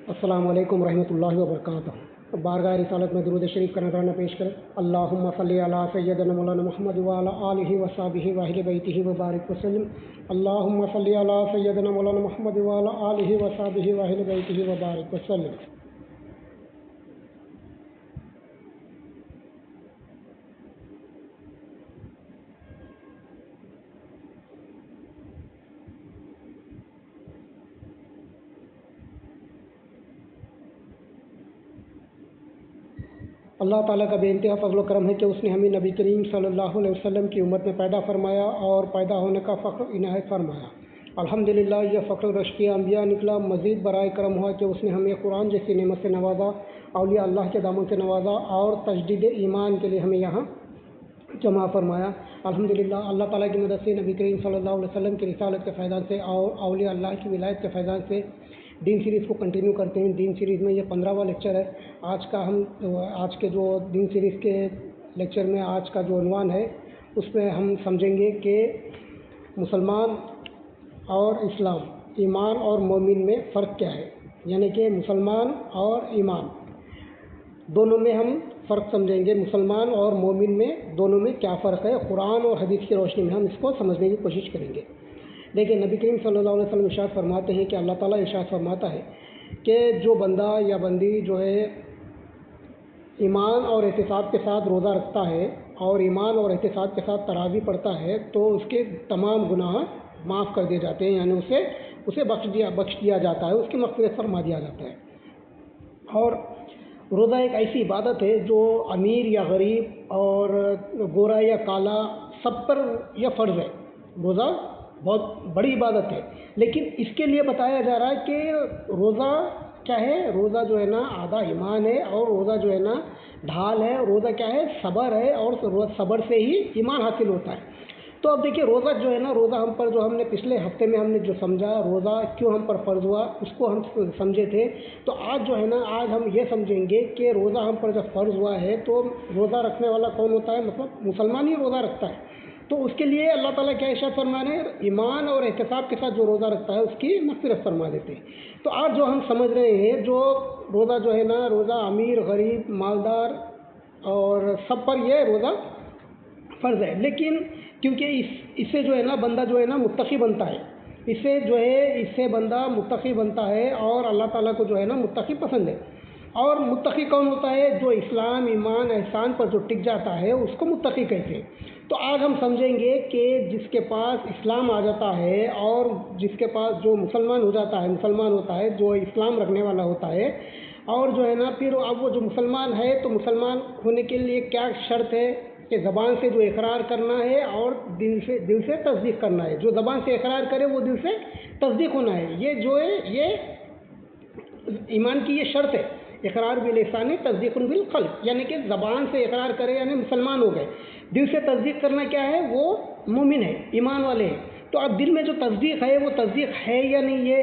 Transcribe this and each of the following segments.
السلام علیکم ورحمۃ اللہ وبرکاتہ۔ بارگاہ رسالت میں درود شریف کا نذرانہ پیش کریں۔ اللہم صلی علی سیدنا مولانا محمد وعلی آلہ وصحبہ واہل بیتہ وبارک وسلم۔ اللہم صلی علی سیدنا مولانا محمد وعلی آلہ وصحبہ واہل بیتہ وبارک وسلم۔ اللہ تعالیٰ کا بے انتہا فضل و کرم ہے کہ اس نے ہمیں نبی کریم صلی اللہ علیہ وسلم کی امت میں پیدا فرمایا اور پیدا ہونے کا فخر عنایت فرمایا۔ الحمدللہ یہ فخر رشک انبیاء نکلا۔ مزید برائے کرم ہوا کہ اس نے ہمیں قرآن جیسی نعمت سے نوازا، اولیاء اللہ کے دامن سے نوازا اور تجدید ایمان کے لیے ہمیں یہاں جمع فرمایا۔ الحمدللہ اللہ تعالیٰ کی مدد سے نبی کریم صلی اللہ علیہ وسلم کی رسالت کے فیضان سے اور اولیاء اللہ کی ولایت کے فیضان سے دین سیریز کو کنٹینیو کرتے ہیں۔ دین سیریز میں یہ 15واں لیکچر ہے۔ آج کے جو دین سیریز کے لیکچر میں آج کا جو عنوان ہے اس میں ہم سمجھیں گے کہ مسلمان اور اسلام، ایمان اور مومن میں فرق کیا ہے، یعنی کہ مسلمان اور ایمان دونوں میں ہم فرق سمجھیں گے۔ مسلمان اور مومن میں دونوں میں کیا فرق ہے، قرآن اور حدیث کی روشنی میں ہم اس کو سمجھنے کی کوشش کریں گے۔ لیکن نبی کریم صلی اللہ علیہ وسلم ارشاد فرماتے ہیں کہ اللہ تعالیٰ ارشاد فرماتا ہے کہ جو بندہ یا بندی جو ہے ایمان اور احتساب کے ساتھ روزہ رکھتا ہے اور ایمان اور احتساب کے ساتھ تراویح پڑھتا ہے تو اس کے تمام گناہ معاف کر دیے جاتے ہیں، یعنی اسے بخش دیا جاتا ہے، اس کی مغفرت فرما دیا جاتا ہے۔ اور روزہ ایک ایسی عبادت ہے جو امیر یا غریب اور گورا یا کالا سب پر یہ فرض ہے۔ روزہ بہت بڑی عبادت ہے، لیکن اس کے لیے بتایا جا رہا ہے کہ روزہ کیا ہے، روزہ جو ہے نا آدھا ایمان ہے، اور روزہ جو ہے نا ڈھال ہے۔ روزہ کیا ہے، صبر ہے، اور صبر سے ہی ایمان حاصل ہوتا ہے۔ تو اب دیکھیے روزہ جو ہے نا، روزہ ہم پر جو ہم نے پچھلے ہفتے میں ہم نے جو سمجھا روزہ کیوں ہم پر فرض ہوا اس کو ہم سمجھے تھے۔ تو آج جو ہے نا آج ہم یہ سمجھیں گے کہ روزہ ہم پر جب فرض ہوا ہے تو روزہ رکھنے والا کون ہوتا ہے، مطلب مسلمان ہی روزہ رکھتا ہے۔ تو اس کے لیے اللہ تعالیٰ کیا ارشاد فرمانے، ایمان اور احتساب کے ساتھ جو روزہ رکھتا ہے اس کی مغفرت فرما دیتے ہیں۔ تو آج جو ہم سمجھ رہے ہیں جو روزہ جو ہے نا، روزہ امیر غریب مالدار اور سب پر یہ روزہ فرض ہے، لیکن کیونکہ اس سے جو ہے نا بندہ جو ہے نا متقی بنتا ہے، اس سے بندہ متقی بنتا ہے اور اللہ تعالیٰ کو جو ہے نا متقی پسند ہے۔ اور متقی کون ہوتا ہے، جو اسلام ایمان احسان پر جو ٹک جاتا ہے اس کو متقی کہتے ہیں۔ تو آج ہم سمجھیں گے کہ جس کے پاس اسلام آ جاتا ہے اور جس کے پاس جو مسلمان ہوتا ہے جو اسلام رکھنے والا ہوتا ہے، اور جو ہے نا پھر اب وہ جو مسلمان ہے تو مسلمان ہونے کے لیے کیا شرط ہے کہ زبان سے جو اقرار کرنا ہے اور دل سے تصدیق کرنا ہے۔ جو زبان سے اقرار کرے وہ دل سے تصدیق ہونا ہے۔ یہ جو ہے یہ ایمان کی یہ شرط ہے، اقرار باللسان تصدیق بالقلب، یعنی کہ زبان سے اقرار کرے یعنی مسلمان ہو گئے، دل سے تصدیق کرنا کیا ہے، وہ مومن ہے، ایمان والے ہیں۔ تو اب دل میں جو تصدیق ہے وہ تصدیق ہے یا نہیں، یہ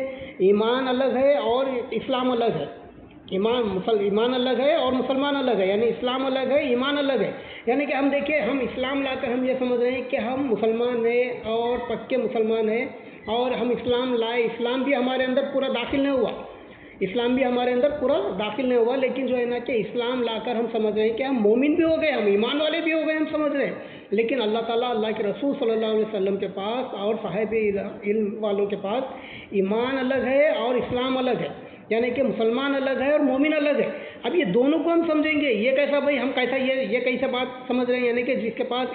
ایمان الگ ہے اور اسلام الگ ہے۔ ایمان الگ ہے اور مسلمان الگ ہے، یعنی اسلام الگ ہے ایمان الگ ہے۔ یعنی کہ ہم دیکھیں، ہم اسلام لا کر ہم یہ سمجھ رہے ہیں کہ ہم مسلمان ہیں اور پکے مسلمان ہیں، اور ہم اسلام لائے، اسلام بھی ہمارے اندر پورا داخل نہیں ہوا، لیکن جو ہے نا کہ اسلام لا کر ہم سمجھ رہے ہیں کہ ہم مومن بھی ہو گئے، ہم ایمان والے بھی ہو گئے، ہم سمجھ رہے ہیں۔ لیکن اللہ تعالیٰ، اللہ کے رسول صلی اللہ علیہ وسلم کے پاس اور صاحب علم والوں کے پاس ایمان الگ ہے اور اسلام الگ ہے، یعنی کہ مسلمان الگ ہے اور مومن الگ ہے۔ اب یہ دونوں کو ہم سمجھیں گے، یہ کیسا بھائی، ہم کیسا یہ کیسا بات سمجھ رہے ہیں، یعنی کہ جس کے پاس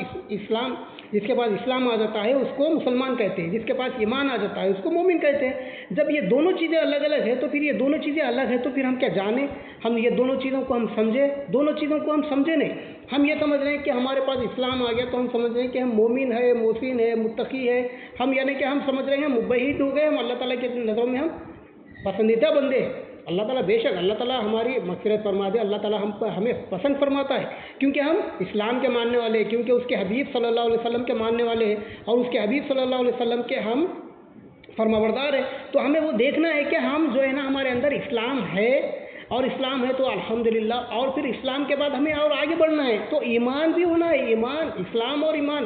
اسلام آ جاتا ہے اس کو مسلمان کہتے ہیں، جس کے پاس ایمان آ جاتا ہے اس کو مومن کہتے ہیں۔ جب یہ دونوں چیزیں الگ الگ ہیں تو پھر یہ دونوں چیزیں الگ ہیں تو پھر ہم کیا جانیں، ہم یہ دونوں چیزوں کو ہم سمجھے نہیں۔ ہم یہ سمجھ رہے ہیں کہ ہمارے پاس اسلام آ گیا تو ہم سمجھ رہے ہیں کہ ہم مومن ہے، محسن ہے، متقی ہے، ہم یعنی کہ ہم سمجھ رہے ہیں مبہد ہو گئے، ہم اللہ تعالیٰ کی نظروں میں ہم پسندیدہ بندے ہیں۔ اللہ تعالیٰ بے شک اللہ تعالیٰ ہماری مغفرت فرما دے، اللہ تعالیٰ ہمیں پسند فرماتا ہے کیونکہ ہم اسلام کے ماننے والے ہیں، کیونکہ اس کے حبیب صلی اللہ علیہ وسلم کے ماننے والے ہیں اور اس کے حبیب صلی اللہ علیہ وسلم کے ہم فرمانبردار ہیں۔ تو ہمیں وہ دیکھنا ہے کہ ہم جو ہے نا ہمارے اندر اسلام ہے، اور اسلام ہے تو الحمدللہ، اور پھر اسلام کے بعد ہمیں اور آگے بڑھنا ہے تو ایمان بھی ہونا ہے۔ اسلام اور ایمان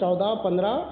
14, 15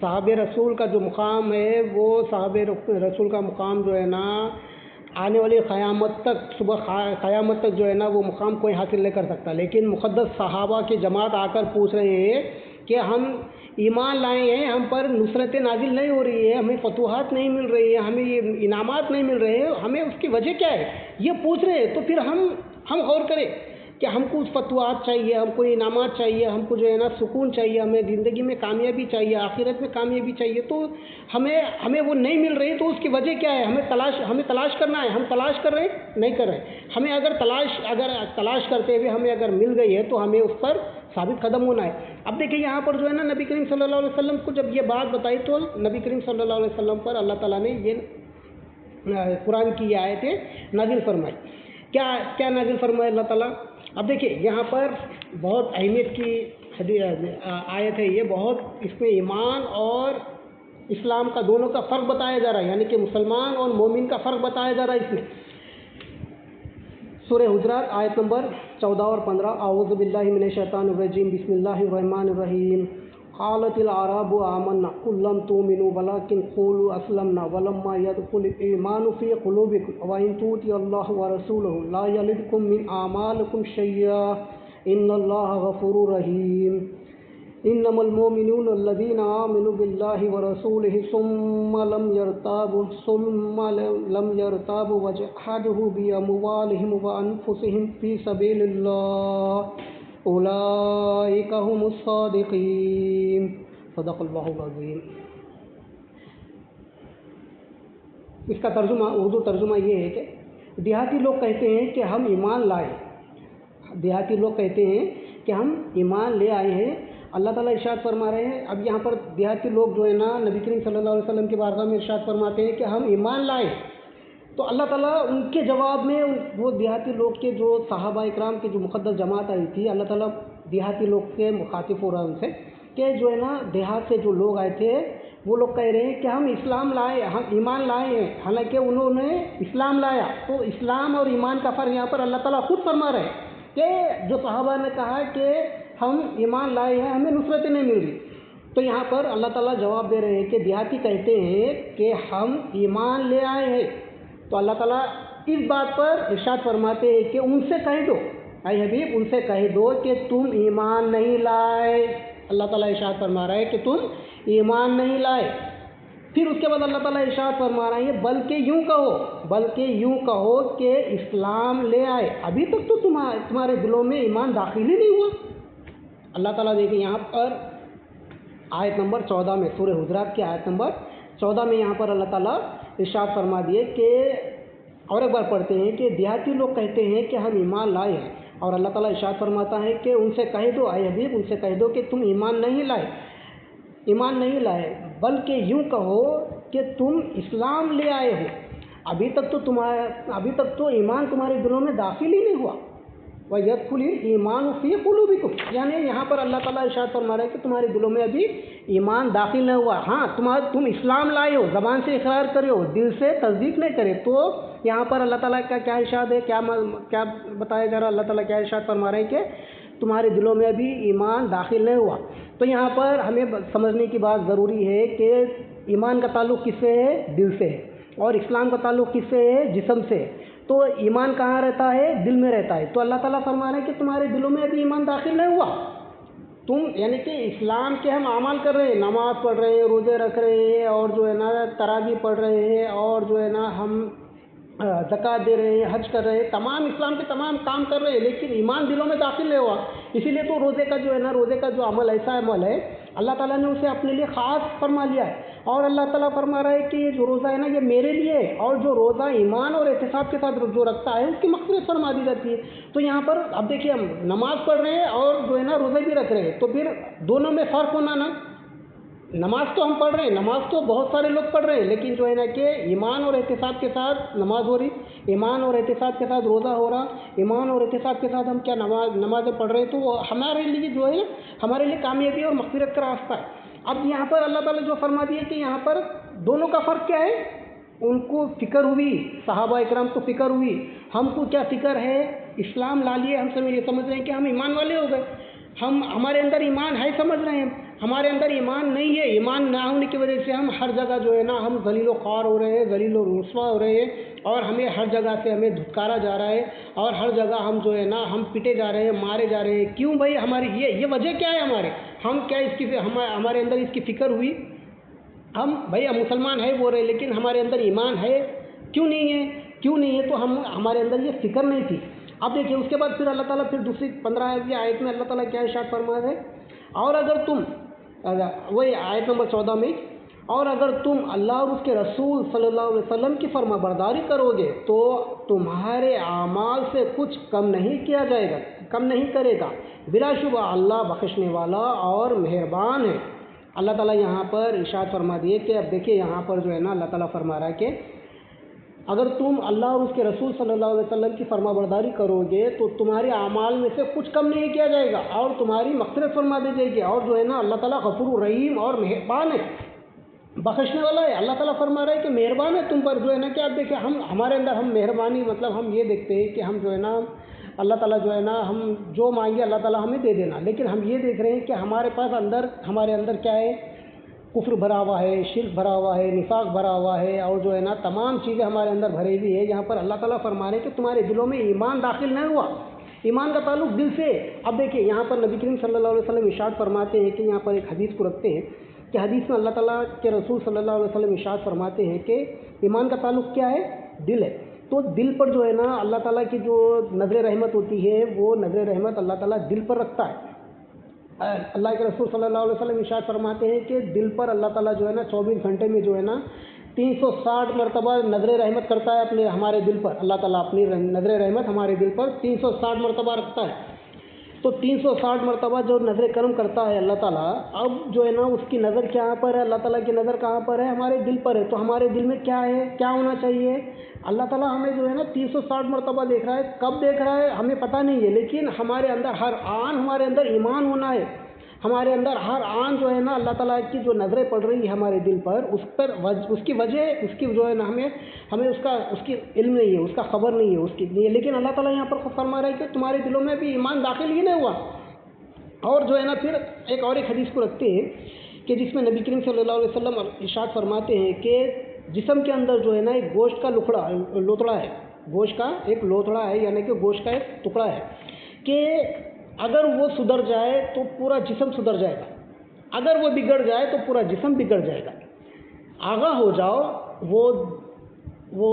صحابہ رسول کا جو مقام ہے وہ صحابہ رسول کا مقام جو ہے نا آنے والی قیامت تک، صبح قیامت تک جو ہے نا وہ مقام کوئی حاصل نہیں کر سکتا. لیکن مقدس صحابہ کی جماعت آ کر پوچھ رہے ہیں کہ ہم ایمان لائے ہیں، ہم پر نصرتیں نازل نہیں ہو رہی ہے، ہمیں فتوحات نہیں مل رہی ہے، ہمیں یہ انعامات نہیں مل رہے ہیں، ہمیں اس کی وجہ کیا ہے یہ پوچھ رہے ہیں. تو پھر ہم غور کریں کہ ہم کو فتوحات چاہیے، ہم کو انعامات چاہیے، ہم کو جو ہے نا سکون چاہیے، ہمیں زندگی میں کامیابی چاہیے، آخرت میں کامیابی چاہیے. تو ہمیں وہ نہیں مل رہی، تو اس کی وجہ کیا ہے؟ ہمیں تلاش کرنا ہے. ہم تلاش کر رہے ہیں؟ نہیں کر رہے. ہمیں اگر تلاش کرتے ہوئے ہمیں اگر مل گئی ہے تو ہمیں اس پر ثابت قدم ہونا ہے. اب دیکھیں یہاں پر جو ہے نا نبی کریم صلی اللہ علیہ وسلم کو جب یہ بات بتائی تو نبی کریم صلی اللہ علیہ وسلم پر اللہ تعالیٰ نے یہ قرآن کی یہ آیتیں نازل فرمائی. کیا نازل فرمائی اللہ تعالیٰ؟ اب دیکھیں یہاں پر بہت اہمیت کی آیت ہے یہ، بہت اس میں ایمان اور اسلام کا دونوں کا فرق بتایا جا رہا ہے، یعنی کہ مسلمان اور مومن کا فرق بتایا جا رہا ہے اس میں. سورہ حجرات آیت نمبر 14 اور 15. اعوذ باللہ من الشیطان الرجیم، بسم اللہ الرحمن الرحیم. قالت الاعراب آمنا قل لم تؤمنوا ولكن قولوا اسلمنا ولما يدخل الايمان في قلوبكم وان تطيعوا الله ورسوله لا يلدكم من اعمالكم شيئا ان الله غفور رحيم. انما المؤمنون الذين آمنوا بالله ورسوله ثم لم يرتابوا وجاهدوا باموالهم وانفسهم في سبيل الله اولئک هم الصادقین. صدق اللہ العظیم. اس کا ترجمہ، اردو ترجمہ یہ ہے کہ دیہاتی لوگ کہتے ہیں کہ ہم ایمان لائے. دیہاتی لوگ کہتے ہیں کہ ہم ایمان لے آئے ہیں. اللہ تعالیٰ ارشاد فرما رہے ہیں. اب یہاں پر دیہاتی لوگ جو ہے نا نبی کریم صلی اللہ علیہ وسلم کے بارگاہ میں ارشاد فرماتے ہیں کہ ہم ایمان لائے. تو اللہ تعالیٰ ان کے جواب میں وہ دیہاتی لوگ کے جو صحابہ اکرام کی جو مقدس جماعت آئی تھی، اللہ تعالیٰ دیہاتی لوگ سے مخاطب ہو رہا ہے ان سے کہ جو ہے نا دیہات سے جو لوگ آئے تھے وہ لوگ کہہ رہے ہیں کہ ہم اسلام لائے، ہم ایمان لائے ہیں، حالانکہ انہوں نے اسلام لایا. تو اسلام اور ایمان کا فرق یہاں پر اللہ تعالیٰ خود فرما رہے ہیں کہ جو صحابہ نے کہا کہ ہم ایمان لائے ہیں، ہمیں نصرتیں نہیں مل رہی. تو یہاں پر اللہ تعالیٰ جواب دے رہے ہیں کہ دیہاتی کہتے ہیں کہ ہم ایمان لے آئے ہیں. تو اللہ تعالیٰ اس بات پر ارشاد فرماتے ہیں کہ ان سے کہہ دو، اے حبیب ان سے کہہ دو کہ تم ایمان نہیں لائے. اللہ تعالیٰ ارشاد فرما رہا ہے کہ تم ایمان نہیں لائے. پھر اس کے بعد اللہ تعالیٰ ارشاد فرما رہے ہیں بلکہ یوں کہو کہ اسلام لے آئے. ابھی تک تو تمہارے دلوں میں ایمان داخل ہی نہیں ہوا. اللہ تعالیٰ دیکھیں یہاں پر آیت نمبر 14 میں، سورہ حجرات کی آیت نمبر 14 میں یہاں پر اللہ تعالیٰ ارشاد فرما دیے کہ، اور ایک بار پڑھتے ہیں کہ دیہاتی لوگ کہتے ہیں کہ ہم ایمان لائے ہیں، اور اللہ تعالیٰ ارشاد فرماتا ہے کہ ان سے کہہ دو، اے حبیب ان سے کہہ دو کہ تم ایمان نہیں لائے بلکہ یوں کہو کہ تم اسلام لے آئے ہو. ابھی تک تو ایمان تمہارے دلوں میں داخل ہی نہیں ہوا. وَيَدْخُلِ الْإِيمَانُ فِي قُلُوبِكُمْ، یعنی یہاں پر اللہ تعالیٰ ارشاد فرما رہا ہے کہ تمہارے دلوں میں ابھی ایمان داخل نہیں ہوا. ہاں تم اسلام لائے ہو، زبان سے اقرار کرے ہو، دل سے تصدیق نہیں کرے. تو یہاں پر اللہ تعالیٰ کا کیا ارشاد ہے، کیا بتایا جا رہا ہے؟ اللہ تعالیٰ کیا ارشاد فرما رہے ہیں کہ تمہارے دلوں میں ابھی ایمان داخل نہیں ہوا. تو یہاں پر ہمیں سمجھنے کی بات ضروری ہے کہ ایمان کا تعلق کس سے ہے؟ دل سے ہے. اور اسلام کا تعلق کس سے ہے؟ جسم سے. تو ایمان کہاں رہتا ہے؟ دل میں رہتا ہے. تو اللہ تعالیٰ فرما رہے ہیں کہ تمہارے دلوں میں ابھی ایمان داخل نہیں ہوا. تم یعنی کہ اسلام کے ہم اعمال کر رہے ہیں، نماز پڑھ رہے ہیں، روزے رکھ رہے ہیں، اور جو ہے نا تراویح پڑھ رہے ہیں، اور جو ہے نا ہم زکوٰۃ دے رہے ہیں، حج کر رہے ہیں، تمام اسلام کے تمام کام کر رہے ہیں، لیکن ایمان دلوں میں داخل نہیں ہوا. اسی لیے تو روزے کا جو عمل ایسا عمل ہے اللہ تعالیٰ نے اسے اپنے لیے خاص فرما لیا ہے. اور اللہ تعالیٰ فرما رہا ہے کہ یہ جو روزہ ہے نا یہ میرے لیے ہے، اور جو روزہ ایمان اور احتساب کے ساتھ جو رکھتا ہے اس کی مغفرت فرما دی جاتی ہے. تو یہاں پر اب دیکھیے ہم نماز پڑھ رہے ہیں اور جو ہے نا روزے بھی رکھ رہے ہیں، تو پھر دونوں میں فرق ہونا نا. نماز تو ہم پڑھ رہے ہیں، نماز تو بہت سارے لوگ پڑھ رہے ہیں، لیکن جو ہے نا کہ ایمان اور احتساب کے ساتھ نماز ہو رہی، ایمان اور احتساب کے ساتھ روزہ ہو رہا، ایمان اور احتساب کے ساتھ ہم کیا نمازیں پڑھ رہے ہیں، تو وہ ہمارے لیے جو ہے ہمارے لیے کامیابی اور مغفرت کا راستہ ہے. اب یہاں پر اللہ تعالیٰ جو فرما دیے کہ یہاں پر دونوں کا فرق کیا ہے. ان کو فکر ہوئی، صحابہ اکرام کو فکر ہوئی. ہم کو کیا فکر ہے؟ اسلام لا لیے، ہم سب یہ سمجھ رہے ہیں کہ ہم ایمان والے ہو گئے، ہمارے اندر ایمان ہے سمجھ رہے ہیں. ہمارے اندر ایمان نہیں ہے، ایمان نہ ہونے کی وجہ سے ہم ہر جگہ جو ہے نا ہم ذلیل و خوار ہو رہے ہیں، ذلیل و رسوا ہو رہے ہیں، اور ہمیں ہر جگہ سے ہمیں دھتکارا جا رہا ہے، اور ہر جگہ ہم جو ہے نا ہم پیٹے جا رہے ہیں، مارے جا رہے ہیں۔ کیوں بھائی؟ ہماری یہ وجہ کیا ہے؟ ہم کیا اس کی ہمارے اندر اس کی فکر ہوئی؟ ہم بھائی ہم مسلمان ہے بول رہے ہیں، لیکن ہمارے اندر ایمان ہے کیوں نہیں ہے؟ کیوں نہیں ہے؟ تو ہمارے اندر یہ فکر نہیں تھی۔ اب دیکھیے اس کے بعد پھر اللہ تعالیٰ پھر دوسری 15 آیت میں اللہ تعالیٰ کیا ارشاد فرما ہے؟ اور اگر تم وہی آیت نمبر 14 میں، اور اگر تم اللہ اور اس کے رسول صلی اللہ علیہ وسلم کی فرما برداری کرو گے تو تمہارے اعمال سے کچھ کم نہیں کیا جائے گا، کم نہیں کرے گا، بلا شبہ اللہ بخشنے والا اور مہربان ہے۔ اللہ تعالیٰ یہاں پر ارشاد فرما دیے کہ اب دیکھیے یہاں پر جو ہے نا اللہ تعالیٰ فرما رہا ہے کہ اگر تم اللہ اور اس کے رسول صلی اللہ علیہ وسلم کی فرما برداری کرو گے تو تمہارے اعمال میں سے کچھ کم نہیں کیا جائے گا اور تمہاری مغفرت فرما دی جائے گی، اور جو ہے نا اللہ تعالیٰ غفور رحیم اور مہربان ہے، بخشنے والا ہے۔ اللہ تعالیٰ فرما رہا ہے کہ مہربان ہے تم پر، جو ہے نا کہ آپ دیکھیں ہمارے اندر ہم مہربانی مطلب ہم یہ دیکھتے ہیں کہ ہم جو ہے نا اللہ تعالیٰ جو ہے نا ہم جو مانگے اللہ تعالیٰ ہمیں دے دینا، لیکن ہم یہ دیکھ رہے ہیں کہ ہمارے اندر کیا ہے؟ کفر بھرا ہوا ہے، شرک بھرا ہوا ہے، نفاق بھرا ہوا ہے، اور جو ہے نا تمام چیزیں ہمارے اندر بھری ہوئی ہے۔ یہاں پر اللہ تعالیٰ فرما رہے ہیں کہ تمہارے دلوں میں ایمان داخل نہیں ہوا، ایمان کا تعلق دل سے۔ اب دیکھیں یہاں پر نبی کریم صلی اللہ علیہ وسلم ارشاد فرماتے ہیں کہ یہاں پر ایک حدیث کو رکھتے ہیں کہ حدیث میں اللہ تعالیٰ کے رسول صلی اللہ علیہ وسلم ارشاد فرماتے ہیں کہ ایمان کا تعلق کیا ہے؟ دل ہے۔ تو دل پر جو ہے نا اللہ تعالیٰ کی جو نظر رحمت ہوتی ہے وہ نظر رحمت اللہ تعالیٰ دل پر رکھتا ہے۔ اللہ کے رسول صلی اللہ علیہ وسلم ارشاد فرماتے ہیں کہ دل پر اللہ تعالیٰ جو ہے نا 24 گھنٹے میں جو ہے نا 360 مرتبہ نظر رحمت کرتا ہے ہمارے دل پر۔ اللہ تعالیٰ اپنی نظر رحمت ہمارے دل پر 360 مرتبہ رکھتا ہے۔ تو 360 مرتبہ جو نظر کرم کرتا ہے اللہ تعالیٰ، اب جو ہے نا اس کی نظر کہاں پر ہے؟ اللہ تعالیٰ کی نظر کہاں پر ہے؟ ہمارے دل پر ہے۔ تو ہمارے دل میں کیا ہے؟ کیا ہونا چاہیے؟ اللہ تعالیٰ ہمیں جو ہے نا 360 مرتبہ دیکھ رہا ہے، کب دیکھ رہا ہے ہمیں پتہ نہیں ہے، لیکن ہمارے اندر ہر آن ہمارے اندر ایمان ہونا ہے۔ ہمارے اندر ہر آن جو ہے نا اللہ تعالیٰ کی جو نظریں پڑ رہی ہے ہمارے دل پر، اس کی وجہ اس کی جو ہے نا ہمیں اس کی علم نہیں ہے، اس کا خبر نہیں ہے اس کی نہیں ہے، لیکن اللہ تعالیٰ یہاں پر فرما رہا ہے کہ تمہارے دلوں میں بھی ایمان داخل ہی نہیں ہوا۔ اور جو ہے نا پھر ایک حدیث کو رکھتے ہیں کہ جس میں نبی کریم صلی اللہ علیہ وسلم ارشاد فرماتے ہیں کہ جسم کے اندر جو ہے نا ایک گوشت کا لوتھڑا ہے، گوشت کا ایک لوتھڑا ہے، یعنی کہ گوشت کا ایک ٹکڑا ہے کہ اگر وہ سدھر جائے تو پورا جسم سدھر جائے گا، اگر وہ بگڑ جائے تو پورا جسم بگڑ جائے گا۔ آگاہ ہو جاؤ، وہ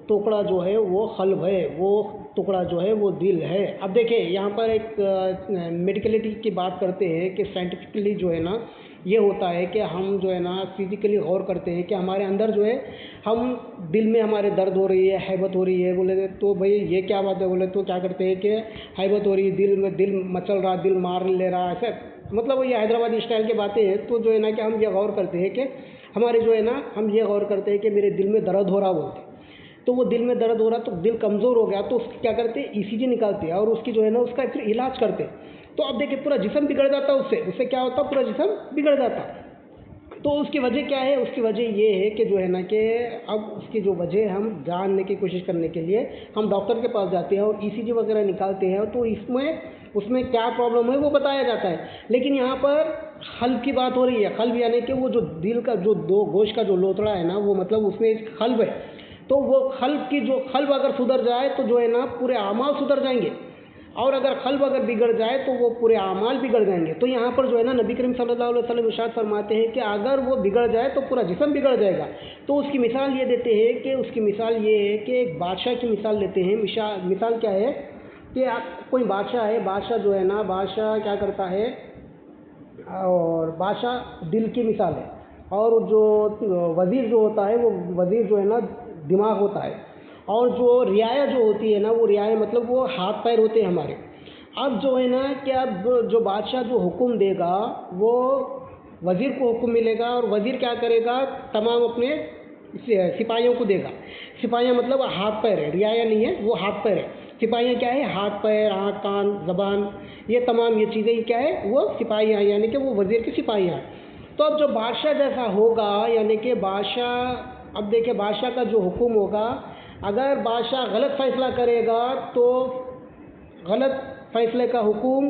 ٹکڑا جو ہے وہ قلب ہے، وہ ٹکڑا جو ہے وہ دل ہے۔ اب دیکھیں یہاں پر ایک میڈیکلٹی کی بات کرتے ہیں کہ سائنٹیفکلی جو ہے نا یہ ہوتا ہے کہ ہم جو ہے نا فزیکلی غور کرتے ہیں کہ ہمارے اندر جو ہے ہم دل میں ہمارے درد ہو رہی ہے، حیبت ہو رہی ہے، بولے تو بھائی یہ کیا بات ہے؟ بولے تو کیا کرتے ہیں کہ حیبت ہو رہی ہے، دل مچل رہا، دل مار لے رہا، ایسا مطلب یہ حیدرآبادی اسٹائل کی باتیں ہیں۔ تو جو ہے نا کہ ہم یہ غور کرتے ہیں کہ ہمارے جو ہے نا ہم یہ غور کرتے ہیں کہ میرے دل میں درد ہو رہا بولتے، تو وہ دل میں درد ہو رہا تو دل کمزور ہو گیا، تو اس کی کیا کرتے ہیں ECG نکالتے ہیں اور اس کی جو ہے نا اس کا پھر علاج کرتے ہیں۔ تو اب دیکھیں پورا جسم بگڑ جاتا ہے، اس سے کیا ہوتا ہے؟ پورا جسم بگڑ جاتا۔ تو اس کی وجہ کیا ہے؟ اس کی وجہ یہ ہے کہ جو ہے نا کہ اب اس کی جو وجہ ہم جاننے کی کوشش کرنے کے لیے ہم ڈاکٹر کے پاس جاتے ہیں اور ECG وغیرہ نکالتے ہیں، تو اس میں کیا پرابلم ہے وہ بتایا جاتا ہے۔ لیکن یہاں پر قلب کی بات ہو رہی ہے، قلب یعنی کہ وہ جو دل کا جو گوشت کا جو لوتھڑا ہے نا، وہ مطلب اس میں ایک قلب ہے۔ تو وہ قلب اگر سدھر جائے تو جو ہے نا پورے اعمال سدھر جائیں گے، اور اگر قلب بگڑ جائے تو وہ پورے اعمال بگڑ جائیں گے۔ تو یہاں پر جو ہے نا نبی کریم صلی اللہ علیہ وسلم ارشاد فرماتے ہیں کہ اگر وہ بگڑ جائے تو پورا جسم بگڑ جائے گا۔ تو اس کی مثال یہ دیتے ہیں کہ ایک بادشاہ کی مثال لیتے ہیں۔ مثال کیا ہے کہ کوئی بادشاہ ہے، بادشاہ جو ہے نا بادشاہ کیا کرتا ہے، اور بادشاہ دل کی مثال ہے، اور جو وزیر جو ہوتا ہے وہ وزیر جو ہے نا دماغ ہوتا ہے، اور جو رعایا جو ہوتی ہے نا وہ رعایا مطلب وہ ہاتھ پیر ہوتے ہیں ہمارے۔ اب جو ہے نا کہ اب جو بادشاہ جو حکم دے گا وہ وزیر کو حکم ملے گا، اور وزیر کیا کرے گا؟ تمام اپنے سپاہیوں کو دے گا۔ سپاہیاں مطلب ہاتھ پیر ہے، رعایا نہیں ہے، وہ ہاتھ پیر ہے۔ سپاہیاں کیا ہے؟ ہاتھ پیر، آنکھ کان زبان، یہ تمام یہ چیزیں کیا ہے؟ وہ سپاہیاں ہیں، یعنی کہ وہ وزیر کی سپاہیاں ہیں۔ تو اب جو بادشاہ جیسا ہوگا، یعنی کہ اب دیکھیں بادشاہ کا جو حکم ہوگا، اگر بادشاہ غلط فیصلہ کرے گا تو غلط فیصلے کا حکم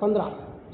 15,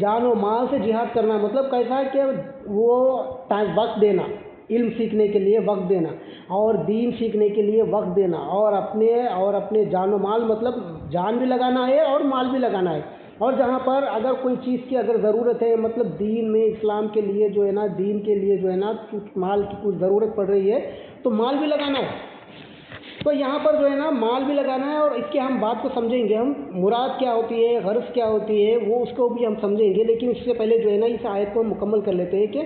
جان و مال سے جہاد کرنا مطلب کیسا ہے کہ وہ وقت دینا، علم سیکھنے کے لیے وقت دینا اور دین سیکھنے کے لیے وقت دینا اور اپنے جان و مال مطلب جان بھی لگانا ہے اور مال بھی لگانا ہے، اور جہاں پر اگر کوئی چیز کی اگر ضرورت ہے مطلب دین میں اسلام کے لیے جو ہے نا دین کے لیے جو ہے نا مال کی کچھ ضرورت پڑ رہی ہے تو مال بھی لگانا ہے۔ تو یہاں پر جو ہے نا مال بھی لگانا ہے، اور اس کی ہم بات کو سمجھیں گے، ہم مراد کیا ہوتی ہے، غرض کیا ہوتی ہے، وہ اس کو بھی ہم سمجھیں گے، لیکن اس سے پہلے جو ہے نا اس آیت کو مکمل کر لیتے ہیں کہ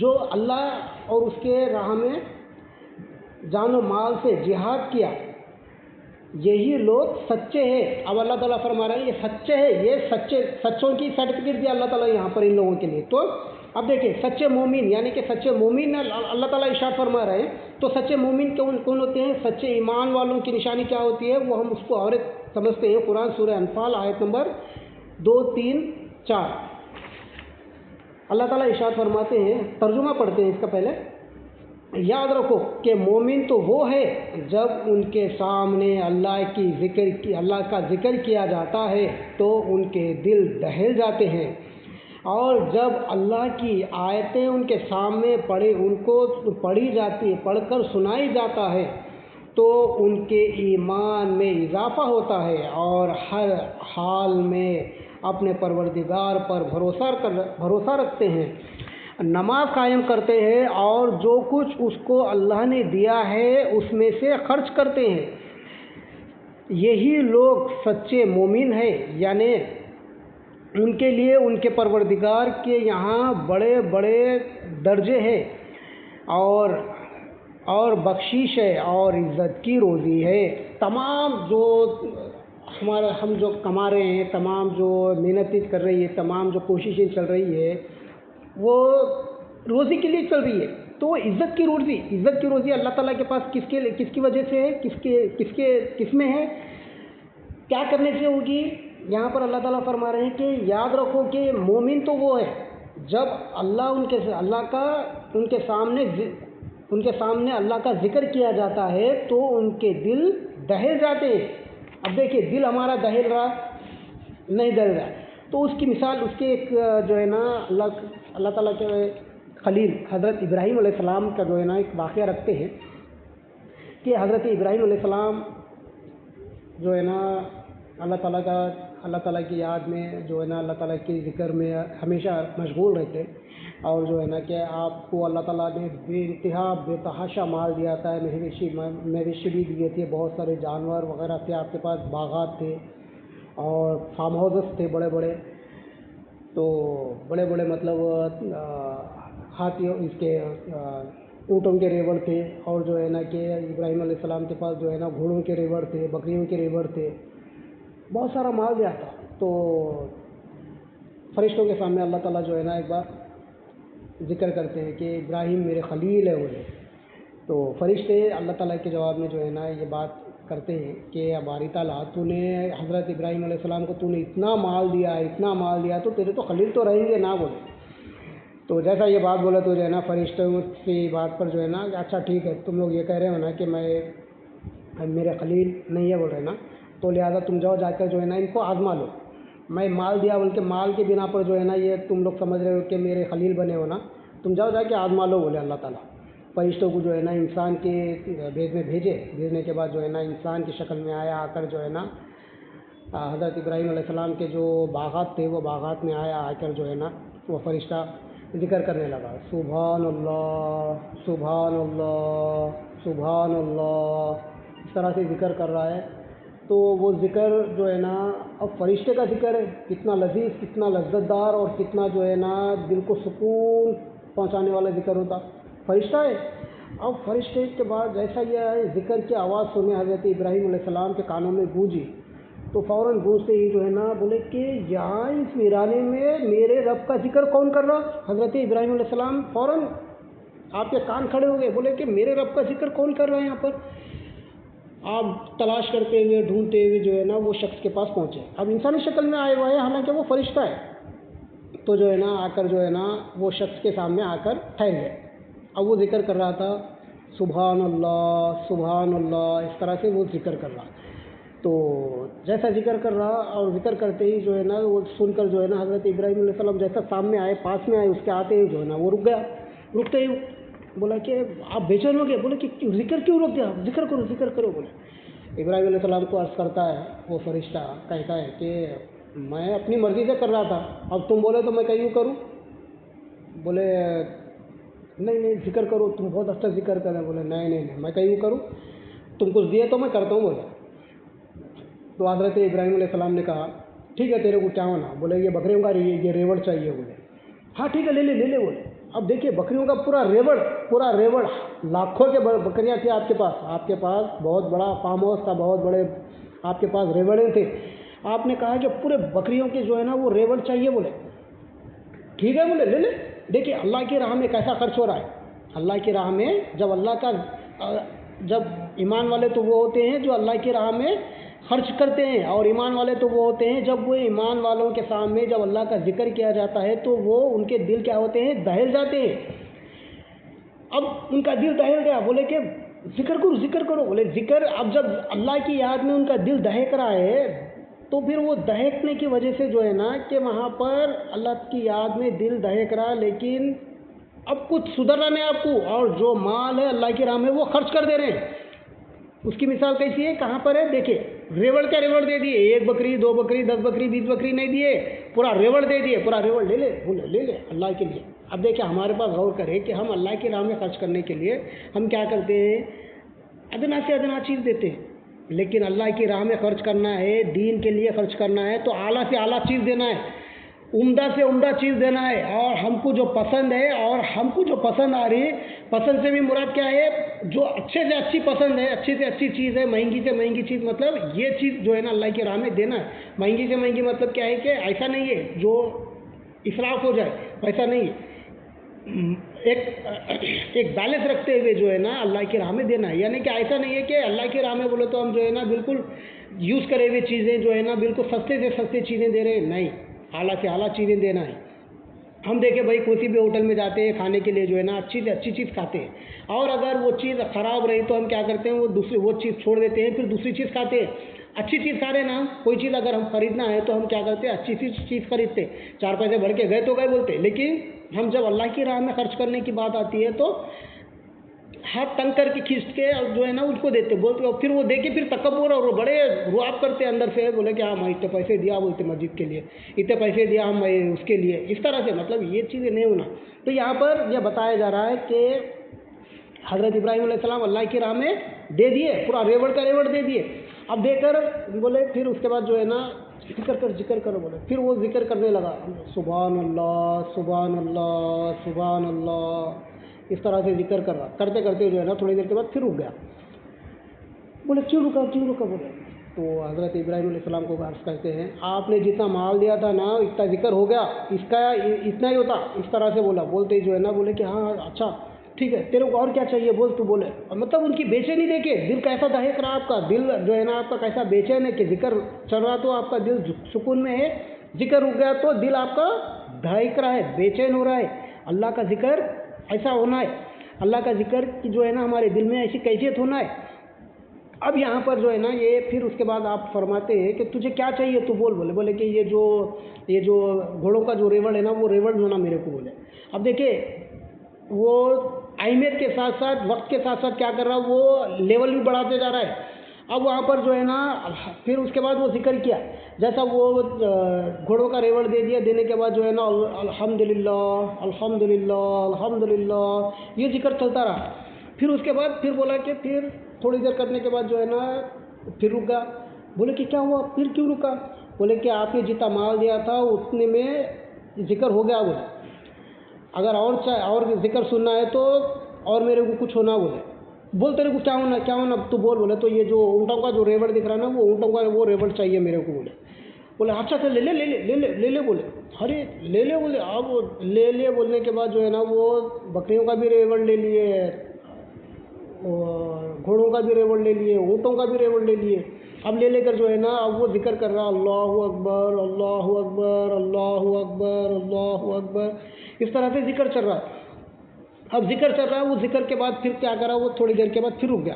جو اللہ اور اس کے راہ میں جان و مال سے جہاد کیا یہی لوگ سچے ہیں۔ اب اللہ تعالیٰ فرما رہے ہیں یہ سچے ہیں، یہ سچوں کی سرٹیفکیٹ دیا اللہ تعالیٰ یہاں پر ان لوگوں کے لیے۔ تو اب دیکھیں سچے مومن یعنی کہ سچے مومن اللہ تعالیٰ ارشاد فرما رہے ہیں، تو سچے مومن کون ہوتے ہیں؟ سچے ایمان والوں کی نشانی کیا ہوتی ہے وہ ہم اس کو اور سمجھتے ہیں۔ قرآن سورہ انفال آیت نمبر 2، 3، 4 اللہ تعالیٰ ارشاد فرماتے ہیں، ترجمہ پڑھتے ہیں اس کا پہلے۔ یاد رکھو کہ مومن تو وہ ہے جب ان کے سامنے اللہ کا ذکر کیا جاتا ہے تو ان کے دل دہل جاتے ہیں، اور جب اللہ کی آیتیں ان کے سامنے ان کو پڑھ کر سنائی جاتا ہے تو ان کے ایمان میں اضافہ ہوتا ہے اور ہر حال میں اپنے پروردگار پر بھروسہ رکھتے ہیں، نماز قائم کرتے ہیں اور جو کچھ اس کو اللہ نے دیا ہے اس میں سے خرچ کرتے ہیں۔ یہی لوگ سچے مومن ہیں، یعنی ان کے لیے ان کے پروردگار کے یہاں بڑے بڑے درجے ہیں اور بخشش ہے اور عزت کی روزی ہے۔ تمام جو ہم جو کما رہے ہیں، تمام جو محنتیں کر رہی ہے، تمام جو کوششیں چل رہی ہے وہ روزی کے لیے چل رہی ہے، تو وہ عزت کی روزی اللہ تعالیٰ کے پاس کس کی وجہ سے ہے، کس میں ہے، کیا کرنے سے ہوگی؟ یہاں پر اللہ تعالیٰ فرما رہے ہیں کہ یاد رکھو کہ مومن تو وہ ہے جب ان کے سامنے اللہ کا ذکر کیا جاتا ہے تو ان کے دل دہل جاتے ہیں۔ اب دیکھیے دل ہمارا دہل رہا نہیں دہل رہا، تو اس کی مثال اس کے ایک جو ہے نا اللہ تعالیٰ کے خلیل حضرت ابراہیم علیہ السلام کا جو ہے نا ایک واقعہ رکھتے ہیں کہ حضرت ابراہیم علیہ السلام جو ہے نا اللہ تعالیٰ کی یاد میں جو ہے نا اللہ تعالیٰ کے ذکر میں ہمیشہ مشغول رہتے، اور جو ہے نا کہ آپ کو اللہ تعالیٰ نے بے انتہا بے تحاشا مال دیا تھا، مویشی بھی دیے تھے، بہت سارے جانور وغیرہ تھے، آپ کے پاس باغات تھے اور فارم ہاؤسز تھے بڑے بڑے، تو بڑے بڑے مطلب ہاتھیوں اس کے اونٹوں کے ریوڑ تھے، اور جو ہے نا کہ ابراہیم علیہ السلام کے پاس جو ہے نا گھوڑوں کے ریوڑ تھے، بکریوں کے ریوڑ تھے، بہت سارا مال دیا تھا۔ تو فرشتوں کے سامنے اللہ تعالیٰ جو ہے نا ایک بار ذکر کرتے ہیں کہ ابراہیم میرے خلیل ہے انہیں، تو فرشتے اللہ تعالیٰ کے جواب میں جو ہے نا یہ بات کرتے ہیں کہ باری تعالیٰ تو نے حضرت ابراہیم علیہ السلام کو تو نے اتنا مال دیا تو تیرے تو خلیل تو رہیں گے نا بولے۔ تو جیسا یہ بات بولا تو جو ہے نا فرشتوں کی بات پر جو ہے نا اچھا ٹھیک ہے تم لوگ یہ کہہ رہے ہو نا کہ میرے خلیل نہیں ہے بول رہے نا، تو لہٰذا تم جاؤ جا کر جو ہے نا ان کو آزما لو، میں مال دیا بلکہ مال کے بنا پر جو ہے نا یہ تم لوگ سمجھ رہے ہو کہ میرے خلیل بنے ہو نا، تم جاؤ جا کے آزما لو بولے اللہ تعالیٰ۔ فرشتوں کو جو ہے نا انسان کے بھیج میں بھیجنے کے بعد جو ہے نا انسان کی شکل میں آیا، آ کر جو ہے نا حضرت ابراہیم علیہ السلام کے جو باغات تھے وہ باغات میں آیا، آ کر جو ہے نا وہ فرشتہ ذکر کرنے لگا، سبحان اللہ سبحان اللہ سبحان اللہ، اس طرح سے ذکر کر رہا ہے۔ تو وہ ذکر جو ہے نا اب فرشتے کا ذکر ہے، کتنا لذیذ، کتنا لذت دار اور کتنا جو ہے نا دل کو سکون پہنچانے والا ذکر ہوتا، فرشتہ ہے۔ اب فرشتے کے بعد جیسا یہ ذکر کی آواز سنے حضرت ابراہیم علیہ السلام کے کانوں میں گونجی، تو فوراً گونجتے ہی جو ہے نا بولے کہ یہاں اس ویرانے میں میرے رب کا ذکر کون کر رہا؟ حضرت ابراہیم علیہ السلام فوراً آپ کے کان کھڑے ہو گئے، بولے کہ میرے رب کا ذکر کون کر رہا ہے یہاں پر؟ آپ تلاش کرتے ہوئے ڈھونڈتے ہوئے جو ہے نا وہ شخص کے پاس پہنچے، اب انسانی شکل میں آئے ہوئے ہیں حالانکہ وہ فرشتہ ہے، تو جو ہے نا آ کر جو ہے نا وہ شخص کے سامنے آ کر ٹھہر گئے۔ اب وہ ذکر کر رہا تھا سبحان اللہ سبحان اللہ، اس طرح سے وہ ذکر کر رہا۔ تو جیسا ذکر کر رہا اور ذکر کرتے ہی جو ہے نا وہ سن کر جو ہے نا حضرت ابراہیم علیہ السلام جیسا سامنے آئے پاس میں آئے اس کے آتے ہی جو ہے نا وہ رک گیا. رکتے ہی بولا کہ آپ بے چین ہو گئے. بولے کہ ذکر کیوں رک گیا؟ ذکر کرو. بولے ابراہیم علیہ السلام کو عرض کرتا ہے وہ فرشتہ کہتا ہے کہ میں اپنی مرضی سے کر رہا تھا, اب تم بولے تو میں کیوں کروں؟ بولے نہیں ذکر کرو, تم بہت اچھا ذکر کرے. بولے نہیں میں کیوں کروں, تم کچھ دیے تو میں کرتا ہوں. بولے تو حضرت ابراہیم علیہ السلام نے کہا ٹھیک ہے تیرے کو کیا ہونا؟ بولے یہ بکریوں کا یہ ریوڑ چاہیے. بولے ہاں ٹھیک ہے لے لے. بولے اب دیکھیے بکریوں کا پورا ریوڑ لاکھوں کے بکریاں تھیں آپ کے پاس بہت بڑا فارم ہاؤس تھا, بہت بڑے آپ کے پاس ریوڑیں تھے. آپ نے کہا کہ پورے بکریوں کے جو ہے نا وہ ریوڑ چاہیے. بولے ٹھیک ہے. بولے لے. دیکھیے اللہ کی راہ میں کیسا خرچ ہو رہا ہے. اللہ کی راہ میں جب ایمان والے تو وہ ہوتے ہیں جو اللہ کی راہ میں خرچ کرتے ہیں, اور ایمان والے تو وہ ہوتے ہیں جب وہ ایمان والوں کے سامنے جب اللہ کا ذکر کیا جاتا ہے تو وہ ان کے دل کیا ہوتے ہیں, دہل جاتے ہیں. اب ان کا دل دہل گیا. بولے کہ ذکر کرو. بولے ذکر, اب جب اللہ کی یاد میں ان کا دل دہک رہا ہے تو پھر وہ دہکنے کی وجہ سے جو ہے نا کہ وہاں پر اللہ کی یاد میں دل دہک رہا, لیکن اب کچھ سدھرنا نہیں آپ کو, اور جو مال ہے اللہ کی راہ میں وہ خرچ کر دے رہے ہیں. اس کی مثال کیسی ہے, کہاں پر ہے؟ دیکھیے ریوڑ کا ریوڑ دے دیے, 1 بکری 2 بکری 10 بکری 20 بکری نہیں دیے, پورا ریوڑ دے دیے. پورا ریوڑ لے لے اللہ کے لیے. اب دیکھیں ہمارے پاس غور کریں کہ ہم اللہ کی راہ میں خرچ کرنے کے لیے ہم کیا کرتے ہیں, ادنا سے ادنا چیز دیتے ہیں. لیکن اللہ کی راہ میں خرچ کرنا ہے, دین کے لیے خرچ کرنا ہے تو اعلیٰ سے اعلیٰ چیز دینا ہے, عمدہ سے عمدہ چیز دینا ہے. اور ہم کو جو پسند ہے اور ہم کو جو پسند آ رہی ہے, پسند سے بھی مراد کیا ہے, جو اچھے سے اچھی پسند ہے, اچھی سے اچھی چیز ہے, مہنگی سے مہنگی چیز, مطلب یہ چیز جو ہے نا اللہ کی راہ میں دینا ہے. مہنگی سے مہنگی مطلب کیا ہے کہ ایسا نہیں ہے جو اسراف ہو جائے, ویسا نہیں ہے. ایک بیلنس رکھتے ہوئے جو ہے نا اللہ کی راہ میں دینا ہے. یعنی کہ ایسا نہیں ہے کہ اللہ کی راہ میں بولے تو ہم جو ہے نا بالکل یوز کرے ہوئے چیزیں جو ہے نا بالکل سستے سے سستے چیزیں دے رہے ہیں. نہیں, اعلیٰ سے اعلیٰ چیزیں دینا ہے. ہم دیکھیں بھائی کسی بھی ہوٹل میں جاتے ہیں کھانے کے لیے جو ہے نا اچھی سے اچھی چیز کھاتے ہیں, اور اگر وہ چیز خراب رہی تو ہم کیا کرتے ہیں, وہ چیز چھوڑ دیتے ہیں, پھر دوسری چیز کھاتے ہیں. اچھی چیز کھا رہے نا, کوئی چیز اگر ہم خریدنا ہے تو ہم کیا کرتے ہیں, اچھی چیز خریدتے, 4 پیسے بڑھ کے گئے تو گئے بولتے. لیکن ہم جب اللہ کی راہ میں خرچ کرنے کی بات آتی ہے تو ہاتھ تنگ کر کے کھینچ کے جو ہے نا اس کو دیتے, بولتے, پھر وہ دے کے پھر تکبر اور وہ بڑے رواب کرتے اندر سے, بولے کہ ہاں میں اتنے پیسے دیا, بولتے مسجد کے لیے اتنے پیسے دیا ہم اس کے لیے, اس طرح سے. مطلب یہ چیزیں نہیں ہونا. تو یہاں پر یہ بتایا جا رہا ہے کہ حضرت ابراہیم علیہ السلام اللہ کی راہ میں دے دیے, پورا ریوڑ کا ریوڑ دے دیے. اب دے کر بولے پھر اس کے بعد جو ہے نا ذکر کرو. بولے پھر وہ ذکر کرنے لگا, سبحان اللہ سبحان اللہ سبحان اللہ, اس طرح سے ذکر کر رہا. کرتے کرتے جو ہے نا تھوڑی دیر کے بعد پھر رک گیا. بولے کیوں رکا. بولے تو حضرت ابراہیم علیہ السلام کو عرض کرتے ہیں, آپ نے جتنا مال دیا تھا نا اتنا ذکر ہو گیا, اس کا اتنا ہی ہوتا. اس طرح سے بولا. بولتے ہی جو ہے نا بولے کہ ہاں اچھا ٹھیک ہے, تیرے کو اور کیا چاہیے بول. تو بولے مطلب ان کی بے چینی دیکھے, دل کیسا دہک رہا, آپ کا دل جو ہے نا آپ کا کیسا بے چین ہے کہ ذکر چل رہا تو آپ کا دل سکون میں ہے, ذکر رک گیا تو دل آپ کا دہک رہا ہے, بے چین ہو رہا ہے. اللہ کا ذکر ایسا ہونا ہے, اللہ کا ذکر جو ہے نا ہمارے دل میں ایسی کیفیت ہونا ہے. اب یہاں پر جو ہے نا یہ پھر اس کے بعد آپ فرماتے ہیں کہ تجھے کیا چاہیے تو بول. بولے کہ یہ جو گھوڑوں کا جو ریوڑ ہے نا وہ ریوڑ جو نا میرے کو بولے. اب دیکھیں وہ اہمیت کے ساتھ ساتھ وقت کے ساتھ ساتھ کیا کر رہا, وہ لیول بھی بڑھاتے جا رہا ہے. اب وہاں پر جو ہے نا پھر اس کے بعد وہ ذکر کیا, جیسا وہ گھوڑوں کا ریوڑ دے دیا, دینے کے بعد جو ہے نا الحمدللہ الحمدللہ الحمدللہ یہ ذکر چلتا رہا. پھر اس کے بعد پھر بولا کہ پھر تھوڑی دیر کرنے کے بعد جو ہے نا پھر رک گیا. بولے کہ کیا ہوا, پھر کیوں رکا. بولے کہ آپ نے جتنا مال دیا تھا اتنے میں ذکر ہو گیا. بولے اگر اور ذکر سننا ہے تو اور میرے کو کچھ ہونا. بول تیرے کو کیا ہونا تو بول. بولے تو یہ جو اونٹوں کا جو ریوڑ دکھ رہا ہے نا وہ اونٹوں کا وہ ریوڑ چاہیے میرے کو. بولے اچھا چل لے. بولے ارے لے. بولے اب لے بولنے کے بعد جو ہے نا وہ بکریوں کا بھی ریوڑ لے لیے, گھوڑوں کا بھی ریوڑ لے لیے, اونٹوں کا بھی ریوڑ لے لیے. اب لے کر جو ہے نا اب وہ ذکر کر رہا, اللہ اکبر اللہ اکبر اللہ اکبر اللہ اکبر, اس طرح سے ذکر چل رہا. اب ذکر چل رہا ہے, وہ ذکر کے بعد پھر کیا کرا, وہ تھوڑی دیر کے بعد پھر رک گیا.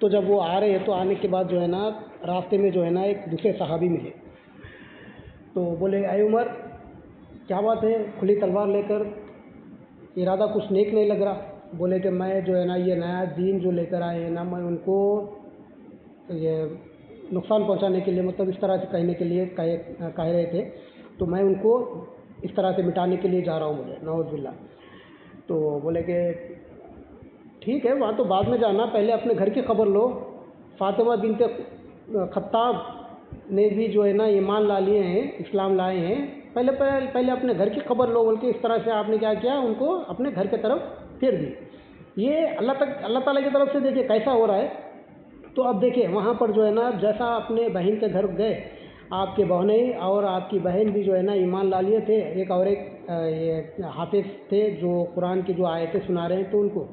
تو جب وہ آ رہے ہیں تو آنے کے بعد جو ہے نا راستے میں جو ہے نا ایک دوسرے صحابی ملے، تو بولے اے عمر کیا بات ہے کھلی تلوار لے کر، ارادہ کچھ نیک نہیں لگ رہا؟ بولے کہ میں جو ہے نا یہ نیا دین جو لے کر آئے ہیں نا، میں ان کو یہ نقصان پہنچانے کے لیے، مطلب اس طرح سے کہنے کے لیے کہہ رہے تھے، تو میں ان کو اس طرح سے مٹانے کے لیے جا رہا ہوں، مجھے نعوذ باللہ۔ تو بولے کہ ٹھیک ہے، وہاں تو بعد میں جانا، پہلے اپنے گھر کی خبر لو۔ فاطمہ بنت خطاب نے بھی جو ہے نا ایمان لا لیے ہیں، اسلام لائے ہیں، پہلے اپنے گھر کی خبر لو، بلکہ اس طرح سے آپ نے کیا کیا، ان کو اپنے گھر کی طرف پھیر دی۔ یہ اللہ تعالیٰ کی طرف سے دیکھیں کیسا ہو رہا ہے۔ تو اب دیکھیں وہاں پر جو ہے نا جیسا اپنے بہن کے گھر گئے، آپ کے بہنیں اور آپ کی بہن بھی جو ہے نا ایمان لا لیے تھے، ایک یہ حافظ تھے جو قرآن کی جو آیتیں سنا رہے ہیں تو ان کو،